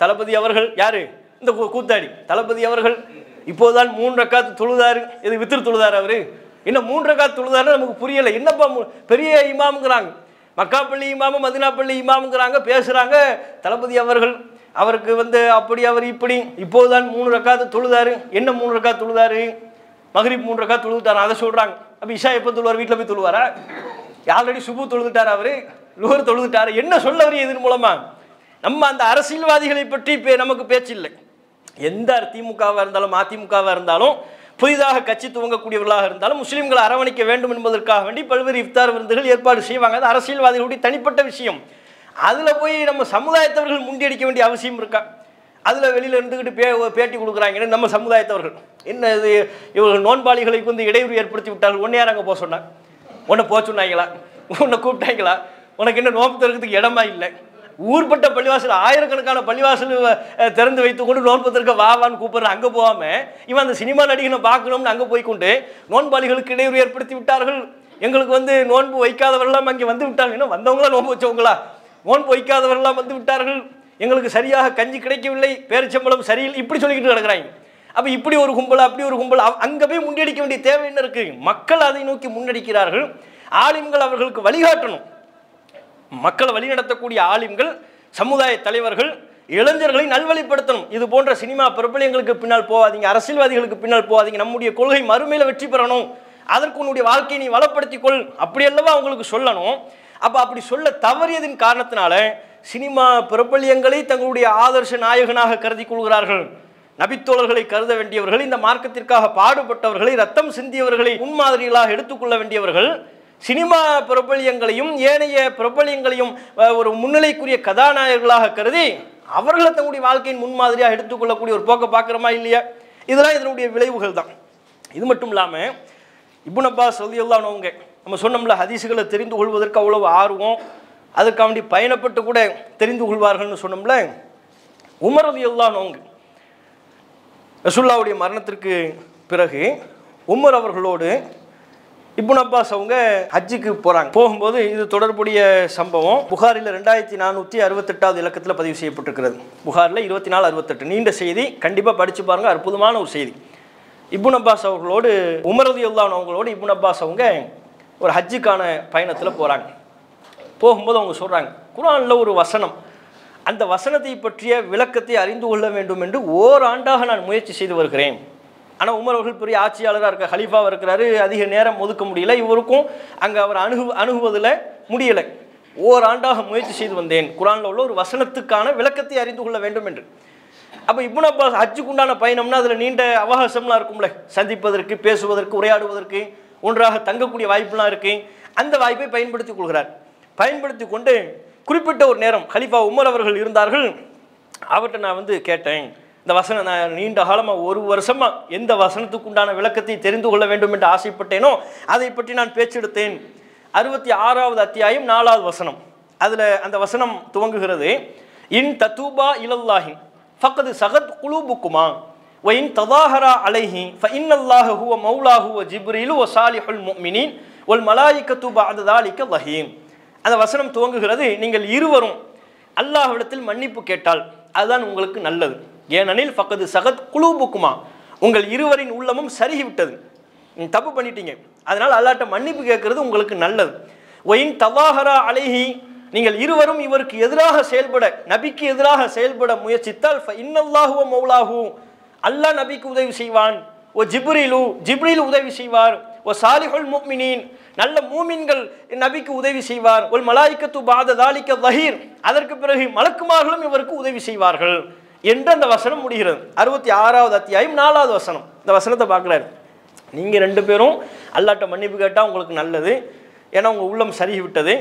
தளபதி அவர்கள் யார்? இந்த கூத்தாடி தளபதி அவர்கள் இப்போதான் 3 ரக்காத்து தொழுதாரு. இது வித்திரு தொழுதாரு. அவர் இன்னும் 3 ரக்காத்து தொழுதாருன்னு நமக்கு புரியலை. என்னப்பா பெரிய இமாமுங்கிறாங்க, மக்காப்பள்ளி இமாமு மதினாப்பள்ளி இமாமுங்கிறாங்க, பேசுகிறாங்க. தளபதி அவர்கள் அவருக்கு அப்படி அவர் இப்படி இப்போதுதான் 3 ரக்காத்து தொழுதாரு. என்ன 3 ரக்காத்து தொழுதாரு? மகரிப் 3 ரக்காத்து தொழுதாரு, அதை சொல்கிறாங்க. அப்போ இஷா எப்போ தொழுவார்? வீட்டில் போய் தொழுவாரா? ஆல்ரெடி சுபு தொழுதுட்டார், அவர் லுஹர் தொழுதுட்டார். என்ன சொல்ல வரையும் இதன் மூலமா? நம்ம அந்த அரசியல்வாதிகளை பற்றி நமக்கு பேச்சு இல்லை. எந்த திமுகவாக இருந்தாலும் அதிமுகவாக இருந்தாலும் புதிதாக கட்சி துவங்கக்கூடியவர்களாக இருந்தாலும் முஸ்லீம்களை அரவணைக்க வேண்டும் என்பதற்காக வேண்டி பல்வேறு இஃப்தார் விருந்துகள் ஏற்பாடு செய்வாங்க. அது அரசியல்வாதிகளுடைய தனிப்பட்ட விஷயம். அதில் போய் நம்ம சமுதாயத்தவர்கள் முண்டியடிக்க வேண்டிய அவசியம் இருக்கா? அதில் வெளியில் இருந்துக்கிட்டு பேட்டி கொடுக்குறாங்கன்னு நம்ம சமுதாயத்தவர்கள் என்ன இது, இவர்கள் நோன்பாளிகளுக்கு இடையூறு ஏற்படுத்தி விட்டார்கள். ஒன்று யார் அங்கே போக சொன்னாங்க? உன்னை போக சொன்னாங்களா? உன்னை கூப்பிட்டாங்களா? உனக்கு என்ன நோன்பு திறக்கிறதுக்கு இடமா இல்லை? ஊர்பட்ட பள்ளிவாசல், ஆயிரக்கணக்கான பள்ளிவாசல் திறந்து வைத்து கொண்டு நோன்பதற்கு வாவான்னு கூப்பிடுற அங்கே போகாமல் இவன் அந்த சினிமா நடிகனை பார்க்கணும்னு அங்கே போய்கொண்டு நோன்பாளிகளுக்கு இடையூறு ஏற்படுத்தி விட்டார்கள். எங்களுக்கு நோன்பு வைக்காதவர்களாம் அங்கே வந்து விட்டார்கள். இன்னும் வந்தவங்களா நோன்பு வச்சவங்களா? நோன்பு வைக்காதவர்களாம் வந்து விட்டார்கள். எங்களுக்கு சரியாக கஞ்சி கிடைக்கவில்லை, பேரிச்சம்பளம் சரியில்லை, இப்படி சொல்லிக்கிட்டு கிடக்குறாங்க. அப்போ இப்படி ஒரு கும்பல் அப்படி ஒரு கும்பல் அங்கே போய் முன்னெடிக்க வேண்டிய தேவை என்ன இருக்குது? மக்கள் அதை நோக்கி முன்னெடுக்கிறார்கள். ஆலிம்கள் அவர்களுக்கு வழிகாட்டணும். மக்களை வழிநடத்தக்கூடிய ஆலிம்கள், சமுதாய தலைவர்கள் இளைஞர்களை நல்வழிப்படுத்தணும். இது போன்ற சினிமா பிரபலங்களுக்கு பின்னால் போகாதீங்க, அரசியல்வாதிகளுக்கு பின்னால் போகாதீங்க, நம்முடைய கொள்கை மறுமையில் வெற்றி பெறணும், அதற்கு உன்னுடைய வாழ்க்கையை நீ வளப்படுத்திக்கொள், அப்படி அல்லவா அவங்களுக்கு சொல்லணும். அப்போ அப்படி சொல்ல தவறியதின் காரணத்தினால சினிமா பிரபல்யங்களை தங்களுடைய ஆதர்ச நாயகனாக கருதி கொள்கிறார்கள். நபித்தோழர்களை கருத வேண்டியவர்கள், இந்த மார்க்கத்திற்காக பாடுபட்டவர்களை, ரத்தம் சிந்தியவர்களை முன்மாதிரிகளாக எடுத்துக்கொள்ள வேண்டியவர்கள் சினிமா பிரபல்யங்களையும் ஏனைய பிரபல்யங்களையும் ஒரு முன்னிலைக்குரிய கதாநாயகர்களாக கருதி அவர்களை தங்களுடைய வாழ்க்கையின் முன்மாதிரியாக எடுத்துக்கொள்ளக்கூடிய ஒரு போக்கை பார்க்குறோமா இல்லையா? இதெல்லாம் இதனுடைய விளைவுகள் தான். இது மட்டும் இல்லாமல் இப்னு அப்பாஸ் ரலியல்லாஹு அன்ஹு நம்ம சொன்னோம்ல, ஹதீஸுகளை தெரிந்து கொள்வதற்கு அவ்வளவு ஆர்வம், அதுக்காண்டி பயணப்பட்டு கூட தெரிந்து கொள்வார்கள்னு சொன்னோம்ல. உமர் ரலியல்லாஹு அன்ஹு ரசூலுல்லாஹ்வுடைய மரணத்திற்கு பிறகு உமர் அவர்களோடு இப்னு அப்பாஸ் அவங்க ஹஜ்ஜுக்கு போகிறாங்க. போகும்போது இது தொடர்புடைய சம்பவம் புகாரில் 2468வது இலக்கத்தில் பதிவு செய்யப்பட்டிருக்கிறது. புகாரில் 2468 நீண்ட செய்தி, கண்டிப்பாக படித்து பாருங்கள், அற்புதமான ஒரு செய்தி. இப்னு அப்பாஸ் அவர்களோடு உமர் ரலியல்லாஹு அன்ஹு அவங்களோடு இப்னு அப்பாஸ் அவங்க ஒரு ஹஜ்ஜுக்கான பயணத்தில் போகிறாங்க. போகும்போது அவங்க சொல்கிறாங்க, குர்ஆனில் ஒரு வசனம், அந்த வசனத்தை பற்றிய விளக்கத்தை அறிந்து கொள்ள வேண்டும் என்று ஓராண்டாக நான் முயற்சி செய்து வருகிறேன். ஆனால் உமர் அவர்கள் பெரிய ஆட்சியாளராக இருக்க, ஹலீஃபாவாக இருக்கிறாரு, அதிக நேரம் ஒதுக்க முடியல, இவருக்கும் அங்கே அவர் அணுகுவதில் முடியலை. ஓராண்டாக முயற்சி செய்து வந்தேன், குர்ஆனில் உள்ள ஒரு வசனத்துக்கான விளக்கத்தை அறிந்து கொள்ள வேண்டும் என்று. அப்போ இப்னு அப்பாஸ் ஹஜ்ஜுக்கு உண்டான பயணம்னா அதில் நீண்ட அவகாசம்லாம் இருக்கும்ல, சந்திப்பதற்கு, பேசுவதற்கு, உரையாடுவதற்கு, ஒன்றாக தங்கக்கூடிய வாய்ப்புலாம் இருக்குது. அந்த வாய்ப்பை பயன்படுத்தி கொள்கிறார். பயன்படுத்தி கொண்டு குறிப்பிட்ட ஒரு நேரம் ஹலீஃபா உமர் அவர்கள் இருந்தார்கள். அவர்கிட்ட நான் கேட்டேன், இந்த வசனம் நான் நீண்ட காலமாக ஒரு வருஷமாக எந்த வசனத்துக்கு உண்டான விளக்கத்தை தெரிந்து கொள்ள வேண்டும் என்று ஆசைப்பட்டேனோ அதை பற்றி நான் பேச்செடுத்தேன். 66வது அத்தியாயம் 4வது வசனம், அதில் அந்த வசனம் துவங்குகிறது, இன் தத்தூபா இலல்லாஹி ஃபக்கது சகத் குலூபுக்குமா வ இன் ததாஹரா அலைஹி ஃப இன்னல்லாஹு ஹுவ மௌலாஹு வ ஜிப்ரீலு வ சாலிஹுல் முஃமினீன் வல் மலாயிகத்து பஅத ذلك ظஹீம். அந்த வசனம் துவங்குகிறது, நீங்கள் இருவரும் அல்லாஹ்விடத்தில் மன்னிப்பு கேட்டால் அதுதான் உங்களுக்கு நல்லது. ஏனெனில் ஃபக்கது சகத் குலூபுக்குமா, உங்கள் இருவரின் உள்ளமும் சருகிவிட்டது, தப்பு பண்ணிட்டீங்க, அதனால் அல்லாஹ்ட்ட மன்னிப்பு கேட்கறது உங்களுக்கு நல்லது. ஒயின் தவாஹரா அலைஹி, நீங்கள் இருவரும் இவருக்கு எதிராக செயல்பட, நபிக்கு எதிராக செயல்பட முயற்சித்தால் இன்னல்லாஹு வ மௌலாஹு, அல்லாஹ் நபிக்கு உதவி செய்வான், ஓ ஜிப்ரீலு, ஜிப்ரீல் உதவி செய்வார், ஓ சாலிஹுல் முஃமினீன், நல்ல மூமின்கள் நபிக்கு உதவி செய்வார், ஒல் மலாயிகத்து பஅத ذلك ظஹீர், அதற்கு பிறகு மலக்குமார்களும் இவருக்கு உதவி செய்வார்கள் என்று அந்த வசனம் முடிகிறது. 66வது அத்தியாயம் 4வது வசனம். இந்த வசனத்தை பார்க்குறாரு, நீங்கள் ரெண்டு பேரும் அல்லாஹ்ட்ட மன்னிப்பு கேட்டால் உங்களுக்கு நல்லது, ஏன்னா உங்கள் உள்ளம் சருகி விட்டது.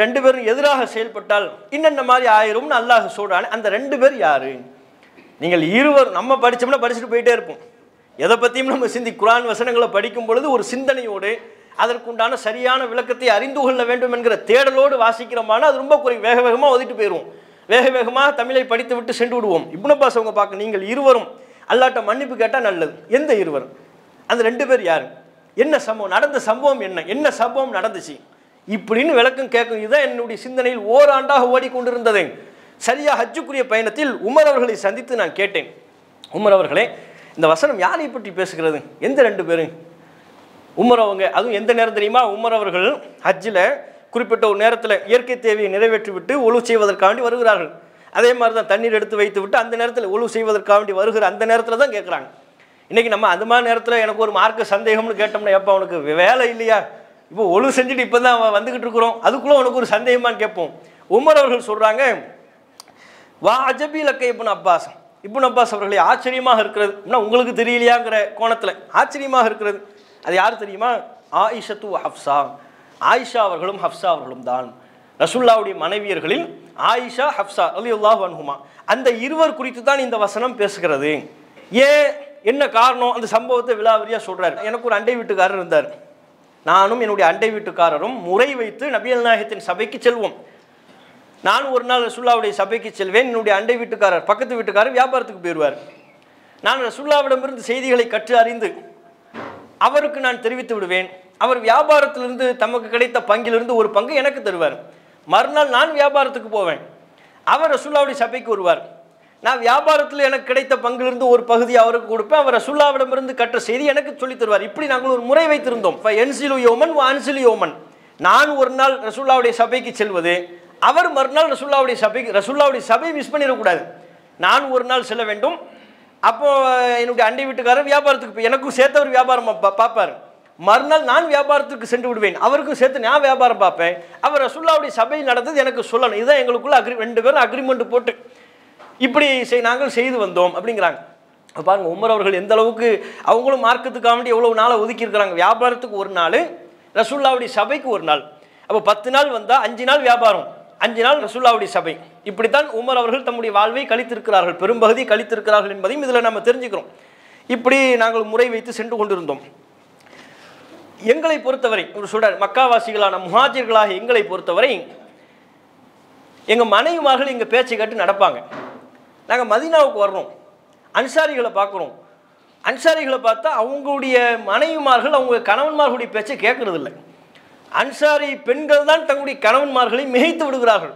ரெண்டு பேரும் எதிராக செயல்பட்டால் இன்னென்ன மாதிரி ஆயிரும்னு அல்லாஹ் சொல்கிறான். அந்த ரெண்டு பேர் யார்? நீங்கள் இருவர், நம்ம படித்தோம்னா படிச்சுட்டு போயிட்டே இருப்போம், எதை பற்றியும் நம்ம குர்ஆன் வசனங்களை படிக்கும் பொழுது ஒரு சிந்தனையோடு அதற்குண்டான சரியான விளக்கத்தை அறிந்து கொள்ள வேண்டும் என்கிற தேடலோடு வாசிக்கிறோமான அது ரொம்ப வேக வேகமாக ஒதுட்டு போயிடுவோம், வேக வேகமாக தமிழை படித்து விட்டு சென்று விடுவோம். இப்னு அப்பாஸ் அவங்க பார்க்க, நீங்கள் இருவரும் அல்லாஹ்ட்ட மன்னிப்பு கேட்டால் நல்லது. எந்த இருவர்? அந்த ரெண்டு பேர் யார்? என்ன சம்பவம் நடந்த, சம்பவம் என்ன சம்பவம் நடந்துச்சு இப்படின்னு விளக்கம் கேட்கும். இதுதான் என்னுடைய சிந்தனையில் ஓராண்டாக ஓடிக்கொண்டிருந்தது. சரியா ஹஜ்ஜுக்குரிய பயணத்தில் உமர் அவர்களை சந்தித்து நான் கேட்டேன், உமர் அவர்களே, இந்த வசனம் யாரை பற்றி பேசுகிறது? எந்த ரெண்டு பேரு? உமர் அவங்க, அதுவும் எந்த நேரம் தெரியுமா? உமர் அவர்கள் ஹஜ்ஜில் குறிப்பிட்ட ஒரு நேரத்தில் இயற்கை தேவையை நிறைவேற்றி விட்டு ஒழு செய்வதற்காண்டி வருகிறார்கள். அதே மாதிரி தான் தண்ணீர் எடுத்து வைத்து விட்டு அந்த நேரத்தில் ஒழு செய்வதற்காண்டி வருகிற அந்த நேரத்தில் தான் கேட்குறாங்க. இன்றைக்கி நம்ம அந்த மாதிரி நேரத்தில் எனக்கு ஒரு மார்க்க சந்தேகம்னு கேட்டோம்னா, எப்போ அவனுக்கு வேலை இல்லையா, இப்போ ஒழு செஞ்சுட்டு இப்போ தான் வந்துக்கிட்டு இருக்கிறோம், அதுக்குள்ளே உனக்கு ஒரு சந்தேகமானு கேட்போம். உமர் அவர்கள் சொல்கிறாங்க, வா அஜபி லக்க இப்னு அப்பாஸ், இப்னு அப்பாஸ் அவர்களை ஆச்சரியமாக இருக்கிறது, இன்னும் உங்களுக்கு தெரியலையாங்கிற கோணத்தில் ஆச்சரியமாக இருக்கிறது. அது யார் தெரியுமா? ஆயிஷத்து ஹப்ஸா, ஆயிஷா அவர்களும் ஹப்ஸா அவர்களும் தான். ரசூலுல்லாஹ்வுடைய மனைவியர்களில் ஆயிஷா ஹப்ஸா ரலியல்லாஹு அன்ஹுமா, அந்த இருவர் குறித்து தான் இந்த வசனம் பேசுகிறது. ஏன், என்ன காரணம்? அந்த சம்பவத்தை விலாவரியாக சொல்கிறார். எனக்கு ஒரு அண்டை வீட்டுக்காரர் இருந்தார், நானும் என்னுடைய அண்டை வீட்டுக்காரரும் முறை வைத்து நபிகள் நாயகத்தின் சபைக்கு செல்வோம். நான் ஒரு நாள் ரசூலுல்லாஹ்வுடைய சபைக்கு செல்வேன், என்னுடைய அண்டை வீட்டுக்காரர், பக்கத்து வீட்டுக்காரர் வியாபாரத்துக்கு போயிடுவார். நான் ரசூலுல்லாஹ்விடமிருந்து செய்திகளை கற்று அறிந்து அவருக்கு நான் தெரிவித்து விடுவேன். அவர் வியாபாரத்திலிருந்து தமக்கு கிடைத்த பங்கிலிருந்து ஒரு பங்கு எனக்கு தருவார். மறுநாள் நான் வியாபாரத்துக்கு போவேன், அவர் ரசூலுல்லாஹ்வுடைய சபைக்கு வருவார். நான் வியாபாரத்தில் எனக்கு கிடைத்த பங்கிலிருந்து ஒரு பகுதி அவருக்கு கொடுப்பேன், அவர் ரசூலுல்லாஹ்விடமிருந்து கற்ற செய்தி எனக்கு சொல்லித் தருவார். இப்படி நாங்கள் ஒரு முறை வைத்திருந்தோம். என்சிலு யோமன் அன்சிலு யோமன், நான் ஒரு நாள் ரசூலுல்லாஹ்வுடைய சபைக்கு செல்வது, அவர் மறுநாள் ரசூலுல்லாஹ்வுடைய சபைக்கு, ரசூலுல்லாஹ்வுடைய சபை மிஸ் பண்ணிடக்கூடாது, நான் ஒரு நாள் செல்ல வேண்டும். அப்போ என்னுடைய அண்டை வீட்டுக்காரர் வியாபாரத்துக்கு போய் எனக்கும் சேர்த்தவர் வியாபாரம் பார்ப்பார். மறுநாள் நான் வியாபாரத்துக்கு சென்று விடுவேன், அவருக்கும் சேர்த்து நான் வியாபாரம் பார்ப்பேன். அவர் ரசூலுல்லாஹ்வுடைய சபை நடந்தது எனக்கு சொல்லணும். இதுதான் எங்களுக்குள்ள ரெண்டு பேரும் அக்ரிமெண்ட் போட்டு இப்படி நாங்கள் செய்து வந்தோம் அப்படிங்கிறாங்க. பாருங்க உமர் அவர்கள் எந்த அளவுக்கு அவங்களும் மார்க்கத்துக்காக வேண்டி எவ்வளவு நாளை ஒதுக்கி இருக்கிறாங்க. வியாபாரத்துக்கு ஒரு நாள், ரசூலுல்லாஹ்வுடைய சபைக்கு ஒரு நாள். அப்போ 10 நாள் வந்தால் 5 நாள் வியாபாரம், 5 நாள் ரசூலுல்லாஹ்வுடைய சபை. இப்படித்தான் உமர் அவர்கள் தம்முடைய வாழ்வை கழித்திருக்கிறார்கள், பெரும்பகுதி கழித்திருக்கிறார்கள் என்பதையும் இதில் நம்ம தெரிஞ்சுக்கிறோம். இப்படி நாங்கள் முறை வைத்து சென்று கொண்டிருந்தோம். எங்களை பொறுத்தவரை ஒரு சொல்றார், மக்காவாசிகளான முஹாஜிர்களாக எங்களை பொறுத்தவரை எங்கள் மனைவிமார்கள் எங்கள் பேச்சை கேட்டு நடப்பாங்க. நாங்கள் மதீனாவுக்கு வர்றோம், அன்சாரிகளை பார்க்குறோம். அன்சாரிகளை பார்த்தா அவங்களுடைய மனைவிமார்கள் அவங்க கணவன்மார்களுடைய பேச்சை கேட்கறதில்லை. அன்சாரி பெண்கள் தான் தங்களுடைய கணவன்மார்களை மிகைத்து விடுகிறார்கள்.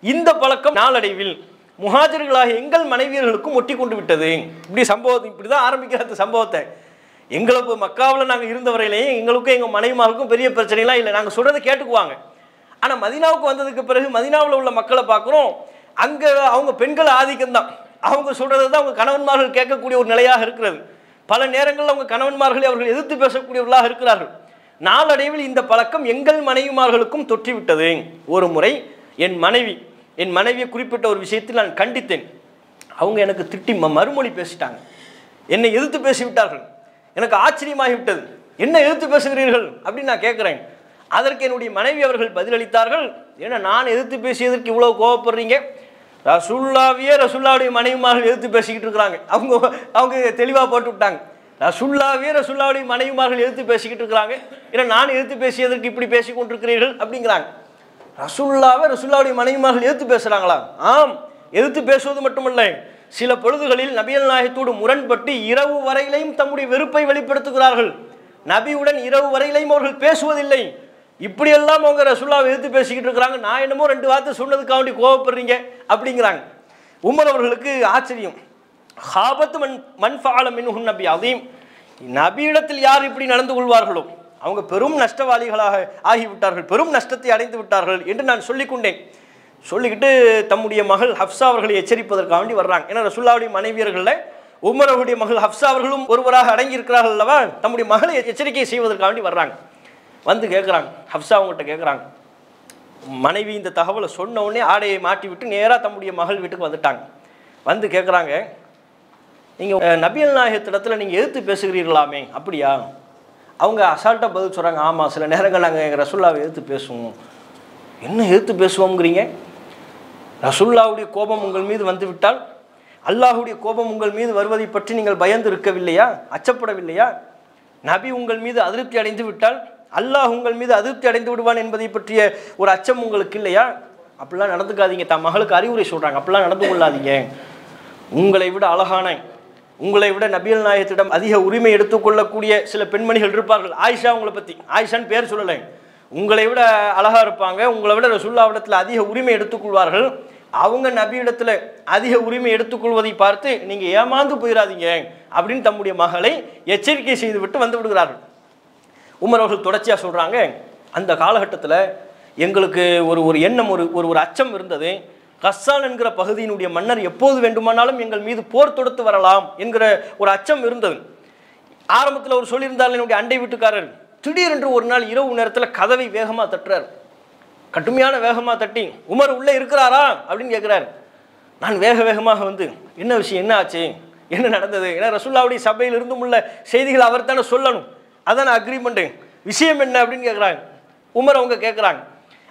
இந்த பழக்கம் நாளடைவில் முஹாஜிர்களாக எங்கள் மனைவியர்களுக்கும் ஒட்டி கொண்டு விட்டது. இப்படி சம்பவத்தை இப்படி தான் ஆரம்பிக்கிற அந்த சம்பவத்தை. எங்களை இப்போ மக்காவில் நாங்கள் இருந்த வரையிலேயே எங்களுக்கும் எங்கள் மனைவிமாருக்கும் பெரிய பிரச்சனைலாம் இல்லை, நாங்கள் சொல்கிறத கேட்டுக்குவாங்க. ஆனால் மதீனாவுக்கு வந்ததுக்கு பிறகு மதீனாவில் உள்ள மக்களை பார்க்குறோம், அங்கே அவங்க பெண்கள் ஆதிக்கம்தான். அவங்க சொல்கிறது தான் அவங்க கணவன்மார்கள் கேட்கக்கூடிய ஒரு நிலையாக இருக்கிறது. பல நேரங்களில் அவங்க கணவன்மார்களை அவர்கள் எதிர்த்து பேசக்கூடியவர்களாக இருக்கிறார்கள். நாளடைவில் இந்த பழக்கம் எங்கள் மனைவிமார்களுக்கும் தொற்றிவிட்டது. ஒரு முறை என் மனைவியை குறிப்பிட்ட ஒரு விஷயத்தில் நான் கண்டித்தேன். அவங்க எனக்கு திட்டி மறுமொழி பேசிட்டாங்க, என்னை எதிர்த்து பேசிவிட்டார்கள். எனக்கு ஆச்சரியமாகிவிட்டது, என்ன எதிர்த்து பேசுகிறீர்கள் அப்படின்னு நான் கேட்குறேன். அதற்கு என்னுடைய மனைவி அவர்கள் பதிலளித்தார்கள், ஏன்னா நான் எதிர்த்து பேசியதற்கு இவ்வளோ கோவப்படுறீங்க, ரசூலுல்லாவுடைய மனைவிமார்கள் எதிர்த்து பேசிக்கிட்டு இருக்கிறாங்க. அவங்க தெளிவாக போட்டு விட்டாங்க, ரசூலுல்லாவுடைய மனைவிமார்கள் எதிர்த்து பேசிக்கிட்டு இருக்கிறாங்க, ஏன்னா நான் எதிர்த்து பேசியதற்கு இப்படி பேசி கொண்டிருக்கிறீர்கள் அப்படிங்கிறாங்க. ரசூலுல்லாவுடைய மனைவிமார்கள் எதிர்த்து பேசுகிறாங்களா? ஆம், எதிர்த்து பேசுவது மட்டுமல்ல, சில பொழுதுகளில் நபிகள் நாயகத்தோடு முரண்பட்டு இரவு வரையிலையும் தம்முடைய வெறுப்பை வெளிப்படுத்துகிறார்கள். நபியுடன் இரவு வரையிலையும் அவர்கள் பேசுவதில்லை. இப்படியெல்லாம் அவங்க ரசூலுல்லாவை எதிர்த்து பேசிக்கிட்டு இருக்கிறாங்க, நான் என்னமோ 2 வார்த்தை சொன்னதுக்காண்டி கோவப்படுறீங்க அப்படிங்கிறாங்க. உமர் அவர்களுக்கு ஆச்சரியம். ஹாபத்து மன் ஃபஅல மின்ஹுன் நபி அதீம், நபியிடத்தில் யார் இப்படி நடந்து கொள்வார்களோ அவங்க பெரும் நஷ்டவாளிகளாக ஆகிவிட்டார்கள், பெரும் நஷ்டத்தை அடைந்து விட்டார்கள் என்று நான் சொல்லிக்கொண்டேன். சொல்லிக்கிட்டு தம்முடைய மகள் ஹப்ஸா அவர்களை எச்சரிப்பதற்காக வேண்டி வர்றாங்க. ஏன்னா ரசூலுல்லாவுடைய மனைவியர்களில் உமர் அவருடைய மகள் ஹப்ஸா அவர்களும் ஒருவராக அடங்கி இருக்கிறார்கள் அல்லவா, தம்முடைய மகளை எச்சரிக்கை செய்வதற்காக வேண்டி வர்றாங்க. வந்து கேட்குறாங்க, ஹப்ஸா அவங்ககிட்ட கேட்குறாங்க. மனைவி இந்த தகவலை சொன்ன உடனே ஆடையை மாட்டி விட்டு நேராக தம்முடைய மகள் வீட்டுக்கு வந்துட்டாங்க. வந்து கேட்குறாங்க, நீங்கள் நபிகள் நாயகத்திடத்தில் நீங்கள் எதிர்த்து பேசுகிறீர்களாமே, அப்படியா? அவங்க அசால்ட்டாக பதில் சொல்கிறாங்க, ஆமாம், சில நேரங்கள் நாங்கள் எங்கள் ரசூலுல்லாவை எதிர்த்து பேசுவோம். என்ன எதிர்த்து பேசுவோங்கிறீங்க? ரசூலுல்லாவுடைய கோபம் உங்கள் மீது வந்துவிட்டால், அல்லாஹுடைய கோபம் உங்கள் மீது வருவதை பற்றி நீங்கள் பயந்து இருக்கவில்லையா, அச்சப்படவில்லையா? நபி உங்கள் மீது அதிருப்தி அடைந்து விட்டால் அல்லாஹ் உங்கள் மீது அதிருப்தி அடைந்து விடுவான் என்பதை பற்றிய ஒரு அச்சம் உங்களுக்கு இல்லையா? அப்படிலாம் நடந்துக்காதீங்க. தன் மகளுக்கு அறிவுரை சொல்கிறாங்க, அப்படிலாம் நடந்து கொள்ளாதீங்க. உங்களை விட அழகான, உங்களை விட நபிகள் நாயகத்திடம் அதிக உரிமை எடுத்துக்கொள்ளக்கூடிய சில பெண்மணிகள் இருப்பார்கள். ஆயிஷா, உங்களை பற்றி ஆயிஷான்னு பேர் சொல்லலை, உங்களை விட அழகாக இருப்பாங்க, உங்களை விட ரசூலுல்லாஹ்விடத்தில் அதிக உரிமை எடுத்துக்கொள்வார்கள். அவங்க நபியிடத்தில் அதிக உரிமை எடுத்துக்கொள்வதை பார்த்து நீங்கள் ஏமாந்து போயிடாதீங்க அப்படின்னு தம்முடைய மகளை எச்சரிக்கை செய்துவிட்டு வந்து விடுகிறார்கள். உமர் அவர்கள் தொடர்ச்சியாக சொல்கிறாங்க, அந்த காலகட்டத்தில் எங்களுக்கு ஒரு எண்ணம், ஒரு அச்சம் இருந்தது. கஸ்ஸான் என்கிற பகுதியினுடைய மன்னர் எப்போது வேண்டுமானாலும் எங்கள் மீது போர் தொடுத்து வரலாம் என்கிற ஒரு அச்சம் இருந்தது. ஆரம்பத்தில் அவர் சொல்லியிருந்தால், என்னுடைய அண்டை வீட்டுக்காரர் திடீரென்று ஒரு நாள் இரவு நேரத்தில் கதவை வேகமாக தட்டுறார். கடுமையான வேகமாக தட்டி, உமர் உள்ளே இருக்கிறாரா அப்படின்னு கேட்குறாரு. நான் வேகமாக வந்து, என்ன விஷயம், என்ன ஆச்சு, என்ன நடந்தது? ஏன்னா ரசூலுல்லாவுடைய சபையில் இருந்தும் உள்ள செய்திகள் அவர் தானே சொல்லணும், அதான் அக்ரிமெண்ட்டு, விஷயம் என்ன அப்படின்னு கேட்குறாங்க. உமர் அவங்க கேட்குறாங்க.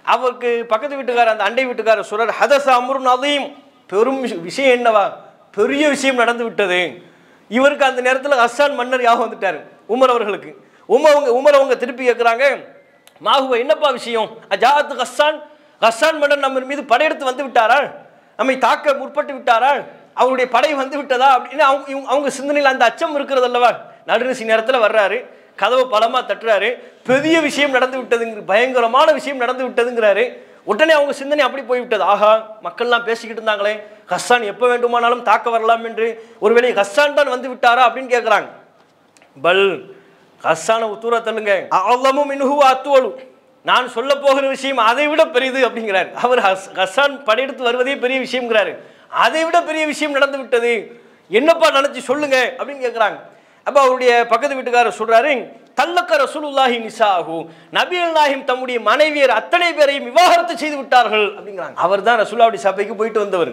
அவருக்கு பக்கத்து வீட்டுக்காரர், அந்த அண்டை வீட்டுக்காரர் சொல்றார், ஹதஸ அம்ருன் அதீம், பெரும் விஷயம் என்னவா, பெரிய விஷயம் நடந்து விட்டது. இவருக்கு அந்த நேரத்தில் கஸ்ஸான் மன்னர் யாக வந்துட்டார் உமர் அவர்களுக்கு. உமர் அவங்க திருப்பி கேட்குறாங்க, மாஹுவ, என்னப்பா விஷயம்? அஜாத் கஸ்ஸான் மன்னர் நம்ம மீது படையெடுத்து வந்து விட்டாரா, நம்மை தாக்க முற்பட்டு விட்டாரா, அவருடைய படை வந்து விட்டதா அப்படின்னு அவங்க சிந்தனையில் அந்த அச்சம் இருக்கிறது அல்லவா. நடுநிசி நேரத்தில் வர்றாரு, கதவை பலமாக தட்டுறாரு, பெரிய விஷயம் நடந்து விட்டதுங்கிற, பயங்கரமான விஷயம் நடந்து விட்டதுங்கிறாரு. உடனே அவங்க சிந்தனை அப்படி போய்விட்டது. ஆஹா, மக்கள்லாம் பேசிக்கிட்டு இருந்தாங்களே, கஸ்ஸான் எப்போ வேண்டுமானாலும் தாக்க வரலாம் என்று, ஒருவேளை கஸ்ஸான் தான் வந்து விட்டாரா அப்படின்னு கேட்குறாங்க. பல், கஸ்ஸான உத்தூர தள்ளுங்க, அவ்வளவும் மின்ஹு அத்துவலு, நான் சொல்ல போகிற விஷயம் அதை விட பெரியது அப்படிங்கிறார். அவர் கஸ்ஸான் படையெடுத்து வருவதே பெரிய விஷயம்ங்கிறாரு, அதை விட பெரிய விஷயம் நடந்து விட்டது, என்னப்பா நினைச்சு சொல்லுங்க அப்படின்னு கேட்குறாங்க. அப்போ அவருடைய பக்கத்து வீட்டுக்காரர் சொல்றாரு, தல்லக்க ரசூலுல்லாஹி நிசாஹு, நபிகள் நாயகம் தம்முடைய மனைவியர் அத்தனை பேரையும் விவாகரத்து செய்து விட்டார்கள் அப்படிங்கிறாங்க. அவர் தான் ரசூலுல்லாவுடைய சபைக்கு போயிட்டு வந்தவர்.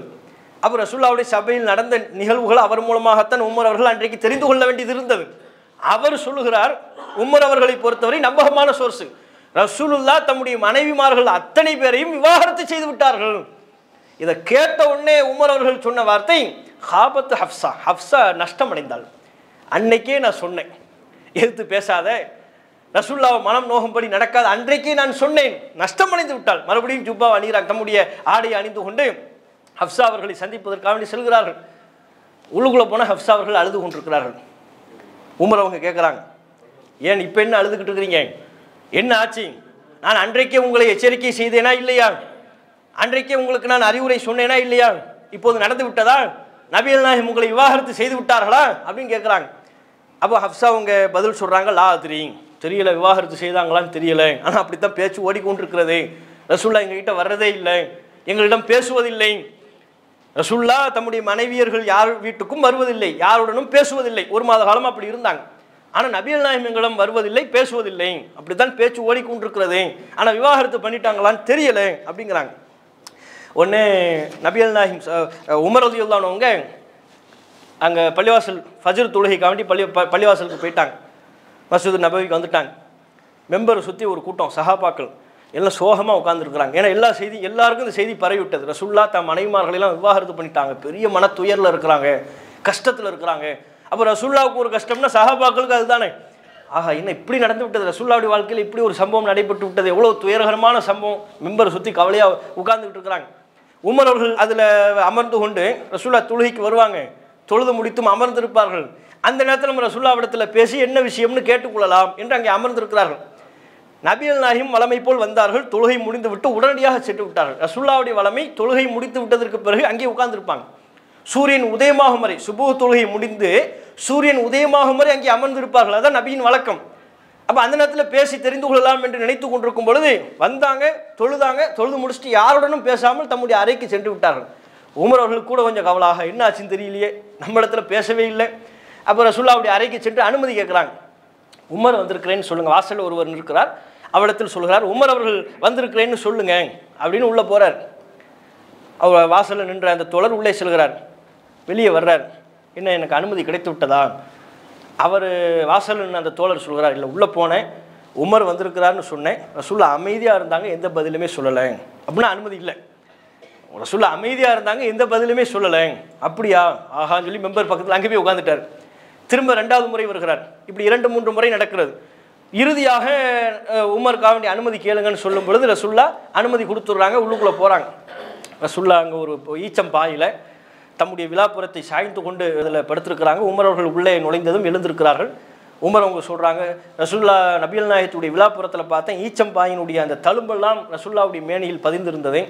அப்போ ரசூலுல்லாவுடைய சபையில் நடந்த நிகழ்வுகள் அவர் மூலமாகத்தான் உமர் அவர்கள் அன்றைக்கு தெரிந்து கொள்ள வேண்டியது இருந்தது. அவர் சொல்லுகிறார், உமர் அவர்களை பொறுத்தவரை நம்பகமான சோர்ஸ், ரசூலுல்லாஹ் தம்முடைய மனைவிமார்கள் அத்தனை பேரையும் விவாகரத்து செய்து விட்டார்கள். இதை கேட்ட உடனே உமர் அவர்கள் சொன்ன வார்த்தை, ஹாபத்து ஹப்ஸா நஷ்டம் அடைந்தாள். அன்னைக்கே நான் சொன்னேன், எதிர்த்து பேசாத, ரசூலுல்லாஹ் மனம் நோகும்படி நடக்காது. அன்றைக்கே நான் சொன்னேன், நஷ்டமடைந்து விட்டால். மறுபடியும் ஜுப்பா அணிகிறார், தம்முடைய ஆடை அணிந்து கொண்டு ஹப்ஸா அவர்களை சந்திப்பதற்காக வேண்டி செல்கிறார்கள். உள்ளுக்குள்ளே போனால் ஹப்ஸா அவர்கள் அழுது கொண்டிருக்கிறார்கள். உமர் அவங்க கேட்குறாங்க, ஏன் இப்போ என்ன அழுதுகிட்டு இருக்கிறீங்க, என்ன ஆச்சு? நான் அன்றைக்கே உங்களை எச்சரிக்கை செய்தேனா இல்லையா? அன்றைக்கே உங்களுக்கு நான் அறிவுரை சொன்னேனா இல்லையா? இப்போது நடந்து விட்டதா? நபிகள் நாயகம் உங்களை விவாகரத்து செய்து விட்டார்களா அப்படின்னு கேட்குறாங்க. அப்போ ஹப்ஸா அவங்க பதில் சொல்கிறாங்க, லா தெரியல, விவாகரத்து செய்தாங்களான்னு தெரியல, ஆனால் அப்படித்தான் பேச்சு ஓடிக்கொண்டிருக்கிறது. ரசூல்லா எங்ககிட்ட வர்றதே இல்லை, எங்களிடம் பேசுவதில்லை. ரசூல்லா தம்முடைய மனைவியர்கள் யார் வீட்டுக்கும் வருவதில்லை, யாருடனும் பேசுவதில்லை. 1 மாத காலம் அப்படி இருந்தாங்க. ஆனால் நபிகள் நாயகம் எங்களிடம் வருவதில்லை, பேசுவதில்லை, அப்படித்தான் பேச்சு ஓடிக்கொண்டிருக்கிறது, ஆனால் விவாகரத்து பண்ணிட்டாங்களான்னு தெரியல அப்படிங்கிறாங்க. ஒன்று நபிகள் நாயகம் உமர் ரலியல்லாஹு அன்ஹு அங்கே பள்ளிவாசல் ஃபஜ்ர் தொழுகைக்காக வேண்டி பள்ளிவாசலுக்கு போயிட்டாங்க. மஸ்ஜித் நபவிக்கு வந்துட்டாங்க. மெம்பரை சுற்றி ஒரு கூட்டம் சஹாபாக்கள் எல்லாம் சோகமாக உட்காந்துருக்குறாங்க. ஏன்னா எல்லாருக்கும் இந்த செய்தி பரவி விட்டது. ரசூலுல்லாஹ் தம் மனைவிமார்களெல்லாம் விவாகரத்து பண்ணிட்டாங்க, பெரிய மன துயரில் இருக்கிறாங்க, கஷ்டத்தில் இருக்கிறாங்க. அப்போ ரசூலுல்லாஹ்வுக்கு ஒரு கஷ்டம்னா சஹாபாக்களுக்கு அதுதானே. ஆஹா, என்ன இப்படி நடந்து விட்டது, ரசூலுல்லாஹ்வுடைய வாழ்க்கையில் இப்படி ஒரு சம்பவம் நடைபெற்று விட்டது, எவ்வளோ துயரகரமான சம்பவம். மெம்பரை சுற்றி கவலையாக உட்கார்ந்துக்கிட்டு இருக்கிறாங்க. உமர் அவர்கள் அதில் அமர்ந்து கொண்டு ரசூலுல்லாஹ் தொழுகைக்கு வருவாங்க, தொழுது முடித்தும் அமர்ந்திருப்பார்கள். அந்த நேரத்தில் நம்ம ரசூலுல்லாஹ்விடத்தில் பேசி என்ன விஷயம்னு கேட்டுக்கொள்ளலாம் என்று அங்கே அமர்ந்திருக்கிறார்கள். நபிகள் நாயகம் வளமை போல் வந்தார்கள், தொழுகை முடிந்து விட்டு உடனடியாக சென்று விட்டார்கள். ரசூலுல்லாஹ்வுடைய வளமை தொழுகை முடித்து விட்டதற்கு பிறகு அங்கே உட்கார்ந்துருப்பாங்க. சூரியன் உதயமாகும் வரை, சுபுஹ் தொழுகை முடிந்து சூரியன் உதயமாகும் வரை அங்கே அமர்ந்திருப்பார்கள். அதான் நபியின் வழக்கம். அப்போ அந்த நேரத்தில் பேசி தெரிந்து கொள்ளலாம் என்று நினைத்து கொண்டிருக்கும் பொழுது வந்தாங்க, தொழுது முடிச்சுட்டு யாருடனும் பேசாமல் தம்முடைய அறைக்கு சென்று விட்டார்கள். உமர் அவர்கள் கூட கொஞ்சம் கவலாக, என்ன ஆச்சுன்னு தெரியலையே, நம்ம இடத்துல பேசவே இல்லை. அப்போ ரசூலுல்லாஹ்வுடைய அறைக்கு சென்று அனுமதி கேட்குறாங்க. உமர் வந்திருக்கிறேன்னு சொல்லுங்கள். வாசலில் ஒருவர் இருக்கிறார், அவரிடத்தில் சொல்கிறார், உமர் அவர்கள் வந்திருக்கிறேன்னு சொல்லுங்க அப்படின்னு உள்ளே போகிறார். அவர் வாசலில் நின்ற அந்த தோழர் உள்ளே செல்கிறார், வெளியே வர்றார். என்ன, எனக்கு அனுமதி கிடைத்து விட்டதா? அவர் வாசலில் அந்த தோழர் சொல்கிறார், இல்லை உள்ளே போனேன், உமர் வந்திருக்கிறாருன்னு சொன்னேன், ரசூலுல்லாஹ் அமைதியாக இருந்தாங்க, எந்த பதிலுமே சொல்லலை அப்படின்னா அனுமதி இல்லை. ரசூலுல்லாஹ் அமைதியாக இருந்தாங்க, எந்த பதிலுமே சொல்லலை. அப்படியா, ஆஹான்னு சொல்லி மெம்பர் பக்கத்தில் அங்கே போய் உட்காந்துட்டார். திரும்ப 2வது முறை வருகிறார். இப்படி 2-3 முறை நடக்கிறது. இறுதியாக உமருக்காக வேண்டிய அனுமதி கேளுங்கன்னு சொல்லும் பொழுது ரசூலுல்லாஹ் அனுமதி கொடுத்துட்றாங்க. உள்ளுக்குள்ளே போகிறாங்க. ரசூலுல்லாஹ் அங்கே ஒரு ஈச்சம் பாயில் தம்முடைய விழாப்புறத்தை சாய்ந்து கொண்டு அதில் படுத்திருக்கிறாங்க. உமர் அவர்கள் உள்ளே நுழைந்ததும் எழுந்திருக்கிறார்கள். உமர் அவங்க சொல்கிறாங்க, ரசூலுல்லாஹ் நபிகள் நாயகத்துடைய விழாப்புறத்தில் பார்த்தேன், ஈச்சம் பாயினுடைய அந்த தழும்பெல்லாம் ரசூலுல்லாஹ்வுடைய மேனியில் பதிந்திருந்ததை.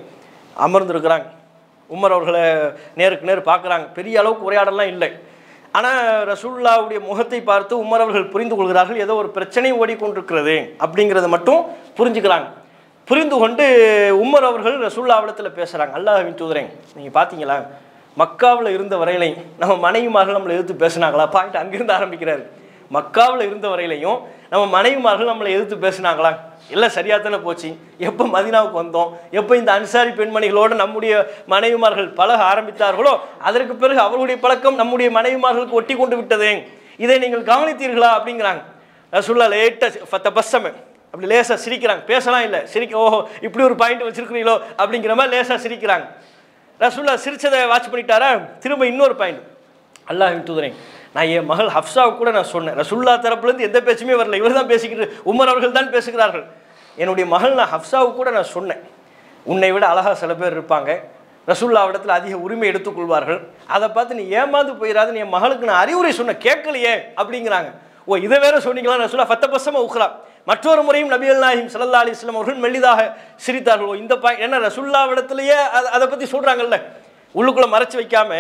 அமர்ந்திருக்கிறாங்க. உமர் அவர்களை நேருக்கு நேர் பார்க்குறாங்க. பெரிய அளவுக்கு உரையாடலாம் இல்லை. ஆனால் ரசூலுல்லாஹ்வுடைய முகத்தை பார்த்து உமர் அவர்கள் புரிந்து கொள்கிறார்கள், ஏதோ ஒரு பிரச்சனை ஓடிக்கொண்டிருக்கிறது அப்படிங்கிறத மட்டும் புரிஞ்சுக்கிறாங்க. புரிந்து கொண்டு உமர் அவர்கள் ரசூலுல்லாஹ்விடத்தில் பேசுகிறாங்க, அல்லாஹ்வின் தூதரே, நீங்கள் பார்த்தீங்களா, மக்காவில் இருந்த வரையிலை நம்ம மனைவிமார்கள் நம்மளை எதிர்த்து பேசினாங்களா? பாயிண்ட் அங்கிருந்து ஆரம்பிக்கிறாரு. மக்காவில் இருந்த வரையிலையும் நம்ம மனைவிமார்கள் நம்மளை எதிர்த்து பேசினாங்களா? எல்லாம் சரியாக தானே போச்சு. எப்போ மதீனாவுக்கு வந்தோம், எப்போ இந்த அன்சாரி பெண்மணிகளோடு நம்முடைய மனைவிமார்கள் பழக ஆரம்பித்தார்களோ அதற்கு பிறகு அவர்களுடைய பழக்கம் நம்முடைய மனைவிமார்களுக்கு ஒட்டி கொண்டு விட்டதே, இதை நீங்கள் கவனித்தீர்களா அப்படிங்கிறாங்க. ரசூலுல்லாஹ் லேட்டாக பஸ்ஸமே அப்படி லேசாக சிரிக்கிறாங்க. பேசலாம் இல்லை, ஓஹோ இப்படி ஒரு பாயிண்ட் வச்சுருக்கிறீங்களோ அப்படிங்கிற மாதிரி லேசாக சிரிக்கிறாங்க. ரசூலுல்லாஹ் சிரிச்சதை வாட்ச் பண்ணிட்டாரா? திரும்ப இன்னொரு பாயிண்ட், அல்லாஹ்வின் தூதரே, நான் என் மகள் ஹப்ஸாவுக்கு கூட நான் சொன்னேன், ரசூலுல்லாஹ் தரப்புலேருந்து எந்த பேச்சுமே வரல, இவர் தான் பேசிக்கிட்டு, உமர் அவர்கள் தான் பேசுகிறார்கள். என்னுடைய மகள் நான் ஹப்ஸாவுக்கு கூட நான் சொன்னேன், உன்னை விட அழகாக சில பேர் இருப்பாங்க, ரசூலுல்லாஹ்விடத்தில் அதிக உரிமை எடுத்துக்கொள்வார்கள், அதை பார்த்து நீ ஏமாந்து போயிடாதுன்னு என் மகளுக்கு நான் அறிவுரை சொன்ன, கேட்கலையே அப்படிங்கிறாங்க. ஓ, இதை வேற சொன்னீங்களா ரசூலுல்லாஹ்? ஃபத்தபஸ்ஸம உக்ரா. மற்றொரு முறையும் நபிகள் நாயகம் ஸல்லல்லாஹு அலைஹி வஸல்லம் அவர்கள் மெல்லிதாக சிரித்தார்கள். இந்த என்ன ரசூலுல்லாஹ்விடத்திலேயே அதை பற்றி சொல்கிறாங்கல்ல, உள்ளுக்குள்ளே மறைச்சி வைக்காம,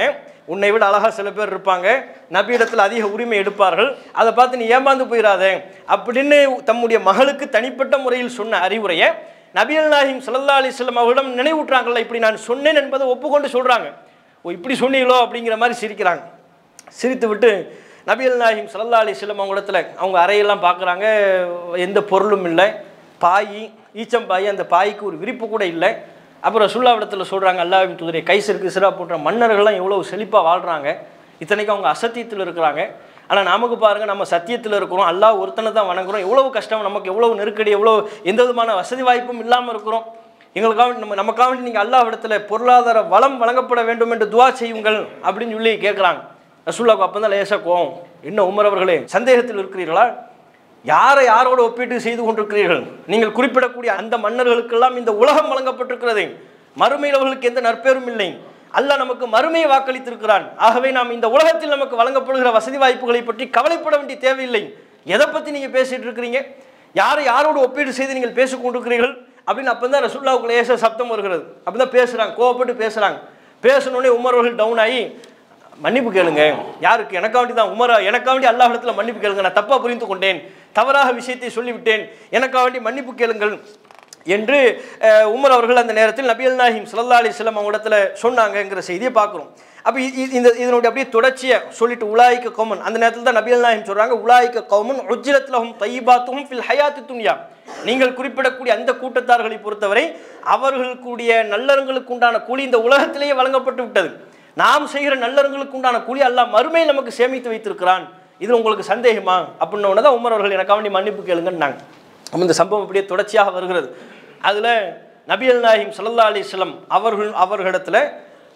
உன்னை விட அழகாக சில பேர் இருப்பாங்க, நபியிடத்தில் அதிக உரிமை எடுப்பார்கள், அதை பார்த்து நீ ஏமாந்து போயிடாதே அப்படின்னு தம்முடைய மகளுக்கு தனிப்பட்ட முறையில் சொன்ன அறிவுரையை நபிகள் நாயகம் ஸல்லல்லாஹு அலைஹி வஸல்லம் அவர்களிடம் நினைவூட்டுறாங்கல்ல, இப்படி நான் சொன்னேன் என்பதை ஒப்புக்கொண்டு சொல்கிறாங்க. ஓ, இப்படி சொன்னீங்களோ அப்படிங்கிற மாதிரி சிரிக்கிறாங்க. சிரித்து விட்டு நபிகள் நாயகம் ஸல்லல்லாஹு அலைஹி வஸல்லம் அவங்களிடத்தில் அவங்க அறையெல்லாம் பார்க்குறாங்க, எந்த பொருளும் இல்லை, பாய், ஈச்சம் பாய், அந்த பாய்க்கு ஒரு விரிப்பு கூட இல்லை. அப்புறம் ரசூலுல்லாஹ்விடத்தில் சொல்கிறாங்க, அல்லாஹ்வின் தூதரே, கைசருக்கு சிறா போன்ற மன்னர்கள்லாம் எவ்வளோ செழிப்பாக வாழ்கிறாங்க, இத்தனைக்கும் அவங்க அசத்தியத்தில் இருக்கிறாங்க, ஆனால் நமக்கு பாருங்கள், நம்ம சத்தியத்தில் இருக்கிறோம், அல்லாஹ் ஒருத்தனை தான் வணங்குறோம், எவ்வளவு கஷ்டம், நமக்கு எவ்வளோ நெருக்கடி, எவ்வளோ எந்த விதமான வசதி வாய்ப்பும் இல்லாமல் இருக்கிறோம், எங்களுக்காக நமக்காக நீங்கள் அல்லாஹ்விடத்தில் பொருளாதார வளம் வழங்கப்பட வேண்டும் என்று துஆ செய்யுங்கள் அப்படின்னு சொல்லி கேட்குறாங்க. ரசூலுல்லாஹ்வுக்கு அப்போ தான் லேசாக கோவம், என்ன உமர் அவர்களே, சந்தேகத்தில் இருக்கிறீர்களா? யாரை யாரோடு ஒப்பீட்டு செய்து கொண்டிருக்கிறீர்கள்? நீங்கள் குறிப்பிடக்கூடிய அந்த மன்னர்களுக்கெல்லாம் இந்த உலகம் வழங்கப்பட்டிருக்கிறது, மறுமையில் அவர்களுக்கு எந்த நற்பேரும் இல்லை. அல்லாஹ் நமக்கு மறுமையை வாக்களித்திருக்கிறான். ஆகவே நாம் இந்த உலகத்தில் நமக்கு வழங்கப்படுகிற வசதி வாய்ப்புகளை பற்றி கவலைப்பட வேண்டிய தேவையில்லை. எதை பற்றி நீங்கள் பேசிட்டு இருக்கிறீங்க? யாரை யாரோடு ஒப்பீடு செய்து நீங்கள் பேசிக் கொண்டிருக்கிறீர்கள் அப்படின்னு அப்போ தான் ரசூலுல்லாஹ்வுக்கு லேசாக சப்தம் வருகிறது. அப்போ தான் பேசுகிறாங்க, கோவப்பட்டு பேசுகிறாங்க. பேசணுன்னே உமர் அவர்கள் டவுன் ஆகி மன்னிப்பு கேளுங்க. யாருக்கு? எனக்காண்டி தான் உமரா, எனக்காண்டி அல்லாஹ்விடத்தில் மன்னிப்பு கேளுங்க, நான் தப்பாக புரிந்து கொண்டேன், தவறாக விஷயத்தை சொல்லிவிட்டேன், எனக்காண்டி மன்னிப்பு கேளுங்கள் என்று உமர் அவர்கள் அந்த நேரத்தில் நபிகள் நாயகம் ஸல்லல்லாஹு அலைஹி வஸல்லம் அவங்களிடத்தில் சொன்னாங்கங்கிற செய்தியை பார்க்குறோம். அப்போ இதனுடைய அப்படியே தொடர்ச்சியை சொல்லிட்டு உலாயிக்க கௌமன், அந்த நேரத்தில் தான் நபிகள் நாயகம் சொல்கிறாங்க, உலாயிக்க கௌமன் உஜ்ஜிலத் லஹும் தய்யிபாத்துஹும் ஃபில் ஹயாத்தி துன்யா. நீங்கள் குறிப்பிடக்கூடிய அந்த கூட்டத்தார்களை பொறுத்தவரை அவர்களுக்குடைய நல்லறங்களுக்கு உண்டான கூலி இந்த உலகத்திலேயே வழங்கப்பட்டு விட்டது. நாம் செய்கிற நல்லறங்களுக்கு உண்டான கூலி அல்லாஹ் மறுமையில் நமக்கு சேமித்து வைத்திருக்கிறான். இது உங்களுக்கு சந்தேகமா அப்படின்னோட தான் உமர் அவர்கள் எனக்காண்டி மன்னிப்பு கேளுங்கன்னாங்க. அப்போ இந்த சம்பவம் அப்படியே தொடர்ச்சியாக வருகிறது. அதில் நபிகள் நாயகம் ஸல்லல்லாஹு அலைஹி வஸல்லம் அவர்களிடத்தில்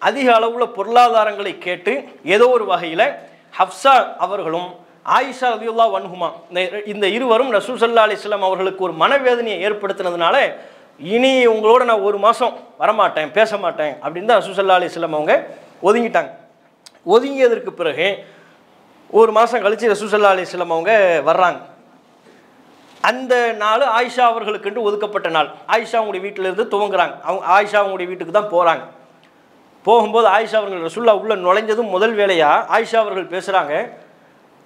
அதிக அளவில் பொருளாதாரங்களை கேட்டு ஏதோ ஒரு வகையில் ஹப்ஸா அவர்களும் ஆயிஷா ரலியல்லாஹு அன்ஹுமா இந்த இருவரும் ரசூல் ஸல்லல்லாஹு அலைஹி வஸல்லம் அவர்களுக்கு ஒரு மனவேதனையை ஏற்படுத்தினதுனால இனி உங்களோட நான் ஒரு மாதம் வரமாட்டேன், பேச மாட்டேன் அப்படின்னு தான் ரசூல் ஸல்லல்லாஹு அலைஹி வஸல்லம் அவங்க ஒதுங்கிட்டாங்க. ஒதுங்கியதற்கு பிறகு ஒரு மாதம் கழித்து ரசூல் ஸல்லல்லாஹு அலைஹி வஸல்லம் அவங்க வர்றாங்க. அந்த நாள் ஆயிஷா அவர்களுக்கு ஒதுக்கப்பட்ட நாள். ஆயிஷா அவங்களுடைய வீட்டிலிருந்து துவங்குறாங்க. ஆயிஷா அவங்களுடைய வீட்டுக்கு தான் போகிறாங்க. போகும்போது ஆயிஷா அவர்கள் ரசூலுல்லாஹ் உள்ள நுழைஞ்சதும் முதல் வேலையாக ஆயிஷா அவர்கள் பேசுகிறாங்க,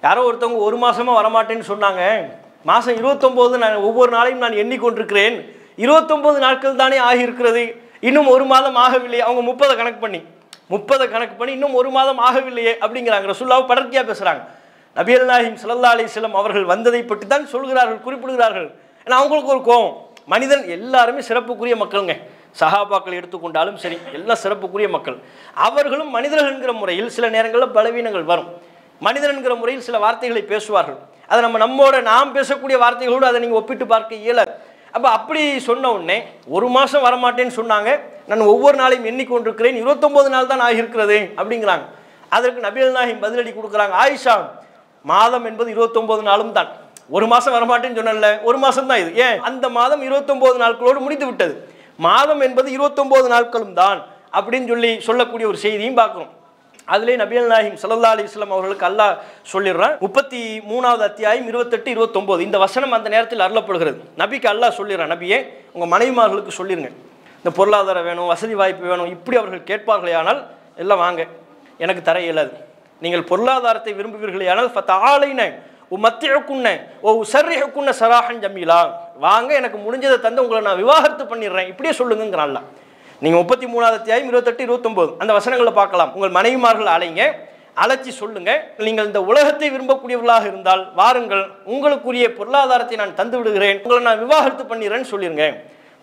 யாரோ ஒருத்தவங்க ஒரு மாதமாக வரமாட்டேன்னு சொன்னாங்க, மாதம் 29 நான் ஒவ்வொரு நாளையும் நான் எண்ணிக்கொண்டிருக்கிறேன், 29 நாட்கள் தானே ஆகியிருக்கிறது, இன்னும் ஒரு மாதம் ஆகவில்லையே. அவங்க 30 கணக்கு பண்ணி இன்னும் ஒரு மாதம் ஆகவில்லையே அப்படிங்கிறாங்க. ரசூலுல்லாஹ் படர்த்தியாக பேசுகிறாங்க. நபிகள் நாயகம் ஸல்லல்லாஹு அலைஹி வஸல்லம் அவர்கள் வந்ததை பற்றி தான் சொல்கிறார்கள், குறிப்பிடுகிறார்கள். ஏன்னா அவங்களுக்கு ஒரு கோபம். மனிதன் எல்லாருமே சிறப்புக்குரிய மக்களுங்க. சஹாபாக்கள் எடுத்துக்கொண்டாலும் சரி, எல்லாம் சிறப்புக்குரிய மக்கள். அவர்களும் மனிதர்கள் என்கிற முறையில் சில நேரங்களில் பலவீனங்கள் வரும். மனிதன் என்கிற முறையில் சில வார்த்தைகளை பேசுவார்கள். அதை நாம் பேசக்கூடிய வார்த்தைகளோடு அதை நீங்கள் ஒப்பிட்டு பார்க்க இயலாது. அப்போ அப்படி சொன்ன உடனே ஒரு மாதம் வரமாட்டேன்னு சொன்னாங்க, நான் ஒவ்வொரு நாளையும் எண்ணிக்கொண்டிருக்கிறேன், 29 நாள் தான் ஆகியிருக்கிறது அப்படிங்கிறாங்க. அதற்கு நபிகள் நாயகம் பதிலடி கொடுக்குறாங்க, ஆயிஷா மாதம் என்பது 29 நாளும் தான், ஒரு மாதம் வரமாட்டேன்னு சொன்னல, ஒரு மாதம் தான் இது. ஏன் அந்த மாதம் 29 நாட்களோடு முடித்து விட்டது, மாதம் என்பது 29 நாட்களும் தான் அப்படின்னு சொல்லக்கூடிய ஒரு செய்தியும் பார்க்குறோம். அதிலே நபிகள் நாயகம் ஸல்லல்லாஹு அலைஹி வஸல்லம் அவர்களுக்கு அல்லாஹ் சொல்லிடுறான். 33வது அத்தியாயம் 28, 29 இந்த வசனம் அந்த நேரத்தில் அருளப்படுகிறது. நபிக்கு அல்லாஹ் சொல்லிடுறான், நபியே உங்கள் மனைவிமார்களுக்கு சொல்லிருங்க, இந்த பொருளாதாரம் வேணும், வசதி வாய்ப்பு வேணும், இப்படி அவர்கள் கேட்பார்களே ஆனால் எல்லாம் வாங்க, எனக்கு தர இயலாது. நீங்கள் பொருளாதாரத்தை விரும்புவீர்களே ஆனால் ஃபதஆலைன உமத்திஉகுன்ன வஉஸர்ரிஹுகுன்ன ஸராஹன் ஜமீலா, வாங்க எனக்கு முடிஞ்சதை தந்து உங்களை நான் விவாகரத்து பண்ணிடுறேன், இப்படியே சொல்லுங்கிறான் அல்லாஹ். நீங்கள் 33வது அத்தியாயம் 28, 29 அந்த வசனங்களில் பார்க்கலாம். உங்கள் மனைவிமார்கள் அழைங்க, அழைச்சி சொல்லுங்க, நீங்கள் இந்த உலகத்தை விரும்பக்கூடியவர்களாக இருந்தால் வாருங்கள், உங்களுக்குரிய பொருளாதாரத்தை நான் தந்து விடுகிறேன், உங்களை நான் விவாகரத்து பண்ணிடுறேன்னு சொல்லிருங்க.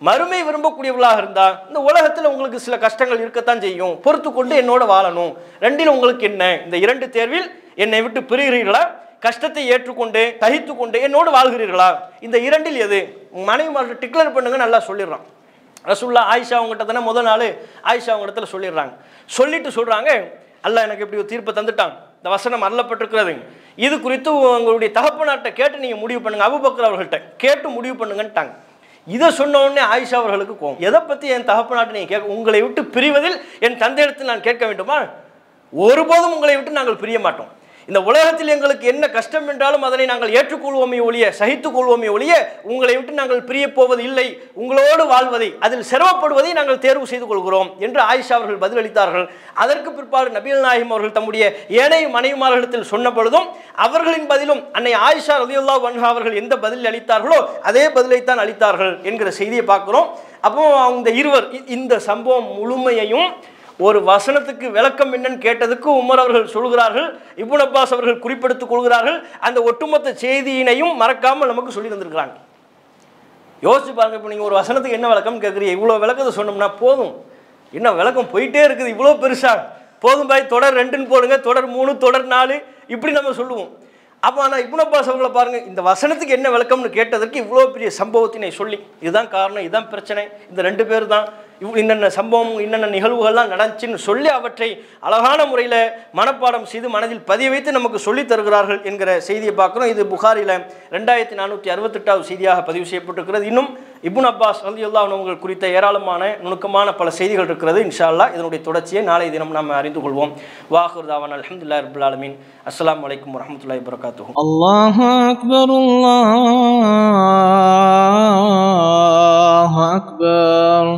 மறுமை விரும்பக்கூடியவர்களாக இருந்தால் இந்த உலகத்தில் உங்களுக்கு சில கஷ்டங்கள் இருக்கத்தான் செய்யும், பொறுத்து கொண்டு என்னோட வாழணும், ரெண்டில் உங்களுக்கு என்ன, இந்த 2 தேர்வில் என்னை விட்டு பிரிகிறீர்களா, கஷ்டத்தை ஏற்றுக்கொண்டு சகித்து கொண்டு என்னோடு வாழ்கிறீர்களா, இந்த 2ல் எது, மனைவிமார்கள் டிக்ளேர் பண்ணுங்க நல்லா சொல்லிடுறான். ரசூலுல்லாஹ் ஆயிஷா அவங்ககிட்ட தானே முதல் நாள் ஆயிஷா அவங்க இடத்துல சொல்லிடுறாங்க. சொல்லிட்டு சொல்கிறாங்க, அல்லாஹ் எனக்கு இப்படி ஒரு தீர்ப்பை தந்துட்டான், இந்த வசனம் அருளப்பட்டிருக்கிறது, இது குறித்து உங்களுடைய தகப்பனார்ட்ட கேட்டு நீங்கள் முடிவு பண்ணுங்க, அபூபக்கர் அவர்கள்ட்ட கேட்டு முடிவு பண்ணுங்கன்ட்டாங்க. இதை சொன்ன உடனே ஆயிஷா அவர்களுக்கு கோவம். எதை பற்றி என் தகப்பனார்ட்ட நீங்கள் கேட்க, உங்களை விட்டு பிரிவதில் என் தந்தையிடத்தில் நான் கேட்க வேண்டுமா, ஒருபோதும் உங்களை விட்டு நாங்கள் பிரிய மாட்டோம், இந்த உலகத்தில் எங்களுக்கு என்ன கஷ்டம் என்றாலும் அதனை நாங்கள் ஏற்றுக்கொள்வோமே ஒழிய சகித்துக் கொள்வோமே ஒழிய உங்களை விட்டு நாங்கள் பிரிய போவது இல்லை, உங்களோடு வாழ்வதை அதில் சிரமப்படுவதை நாங்கள் தேர்வு செய்து கொள்கிறோம் என்று ஆயிஷா அவர்கள் பதிலளித்தார்கள். அதற்கு பிற்பாடு நபிகள் நாயகம் அவர்கள் தம்முடைய ஏனைய மனைவிமார்களிடத்தில் சொன்ன பொழுதும் அவர்களின் பதிலும் அன்னை ஆயிஷா ரலியல்லாஹு அன்ஹா அவர்கள் எந்த பதில் அளித்தார்களோ அதே பதிலைத்தான் அளித்தார்கள் என்கிற செய்தியை பார்க்கிறோம். அப்போ அந்த இருவர் இந்த சம்பவம் முழுமையையும் ஒரு வசனத்துக்கு விளக்கம் என்னன்னு கேட்டதுக்கு உமர் அவர்கள் சொல்கிறார்கள், இப்னு அப்பாஸ் அவர்கள் குறிப்பிடுத்துக் கொள்கிறார்கள், அந்த ஒட்டுமொத்த செய்தியினையும் மறக்காமல் நமக்கு சொல்லி தந்திருக்கிறாங்க. யோசிச்சு பாருங்க, இப்போ நீங்கள் ஒரு வசனத்துக்கு என்ன விளக்கம் கேட்குறீங்க, இவ்வளோ விளக்கத்தை சொன்னோம்னா போதும், இன்னும் விளக்கம் போயிட்டே இருக்குது, இவ்வளோ பெருசா போதும் பாய், தொடர் 2ன்னு போடுங்க, தொடர் 3, தொடர் 4 இப்படி நம்ம சொல்லுவோம். அப்போ ஆனால் இப்னு அப்பாஸ் அவர்களை பாருங்கள், இந்த வசனத்துக்கு என்ன விளக்கம்னு கேட்டதற்கு இவ்வளோ பெரிய சம்பவத்தினை சொல்லி, இதுதான் காரணம், இதுதான் பிரச்சனை, இந்த 2 பேர் தான் இன்னென்ன சம்பவம் இன்னென்ன நிகழ்வுகள்லாம் நடந்துச்சுன்னு சொல்லி அவற்றை அழகான முறையில் மனப்பாடம் செய்து மனதில் பதிய வைத்து நமக்கு சொல்லித் தருகிறார்கள் என்கிற செய்தியை பார்க்குறோம். இது புகாரில் 2468வது செய்தியாக பதிவு செய்யப்பட்டிருக்கிறது. இன்னும் இப்னு அப்பாஸ் ரலியல்லாஹு அன்ஹு குறித்த ஏராளமான நுணுக்கமான பல செய்திகள் இருக்கிறது. இன்ஷா அல்லாஹ் இதனுடைய தொடர்ச்சியை நாளை தினம் நாம் அறிந்து கொள்வோம். வாஹிர் தாவானா அல்ஹம்துலில்லாஹி ரப்பில் ஆலமீன். அஸ்ஸலாமு அலைக்கும் வரஹ்மத்துல்லாஹி வபரகாத்துஹு. அல்லாஹு அக்பர் அல்லாஹு அக்பர்.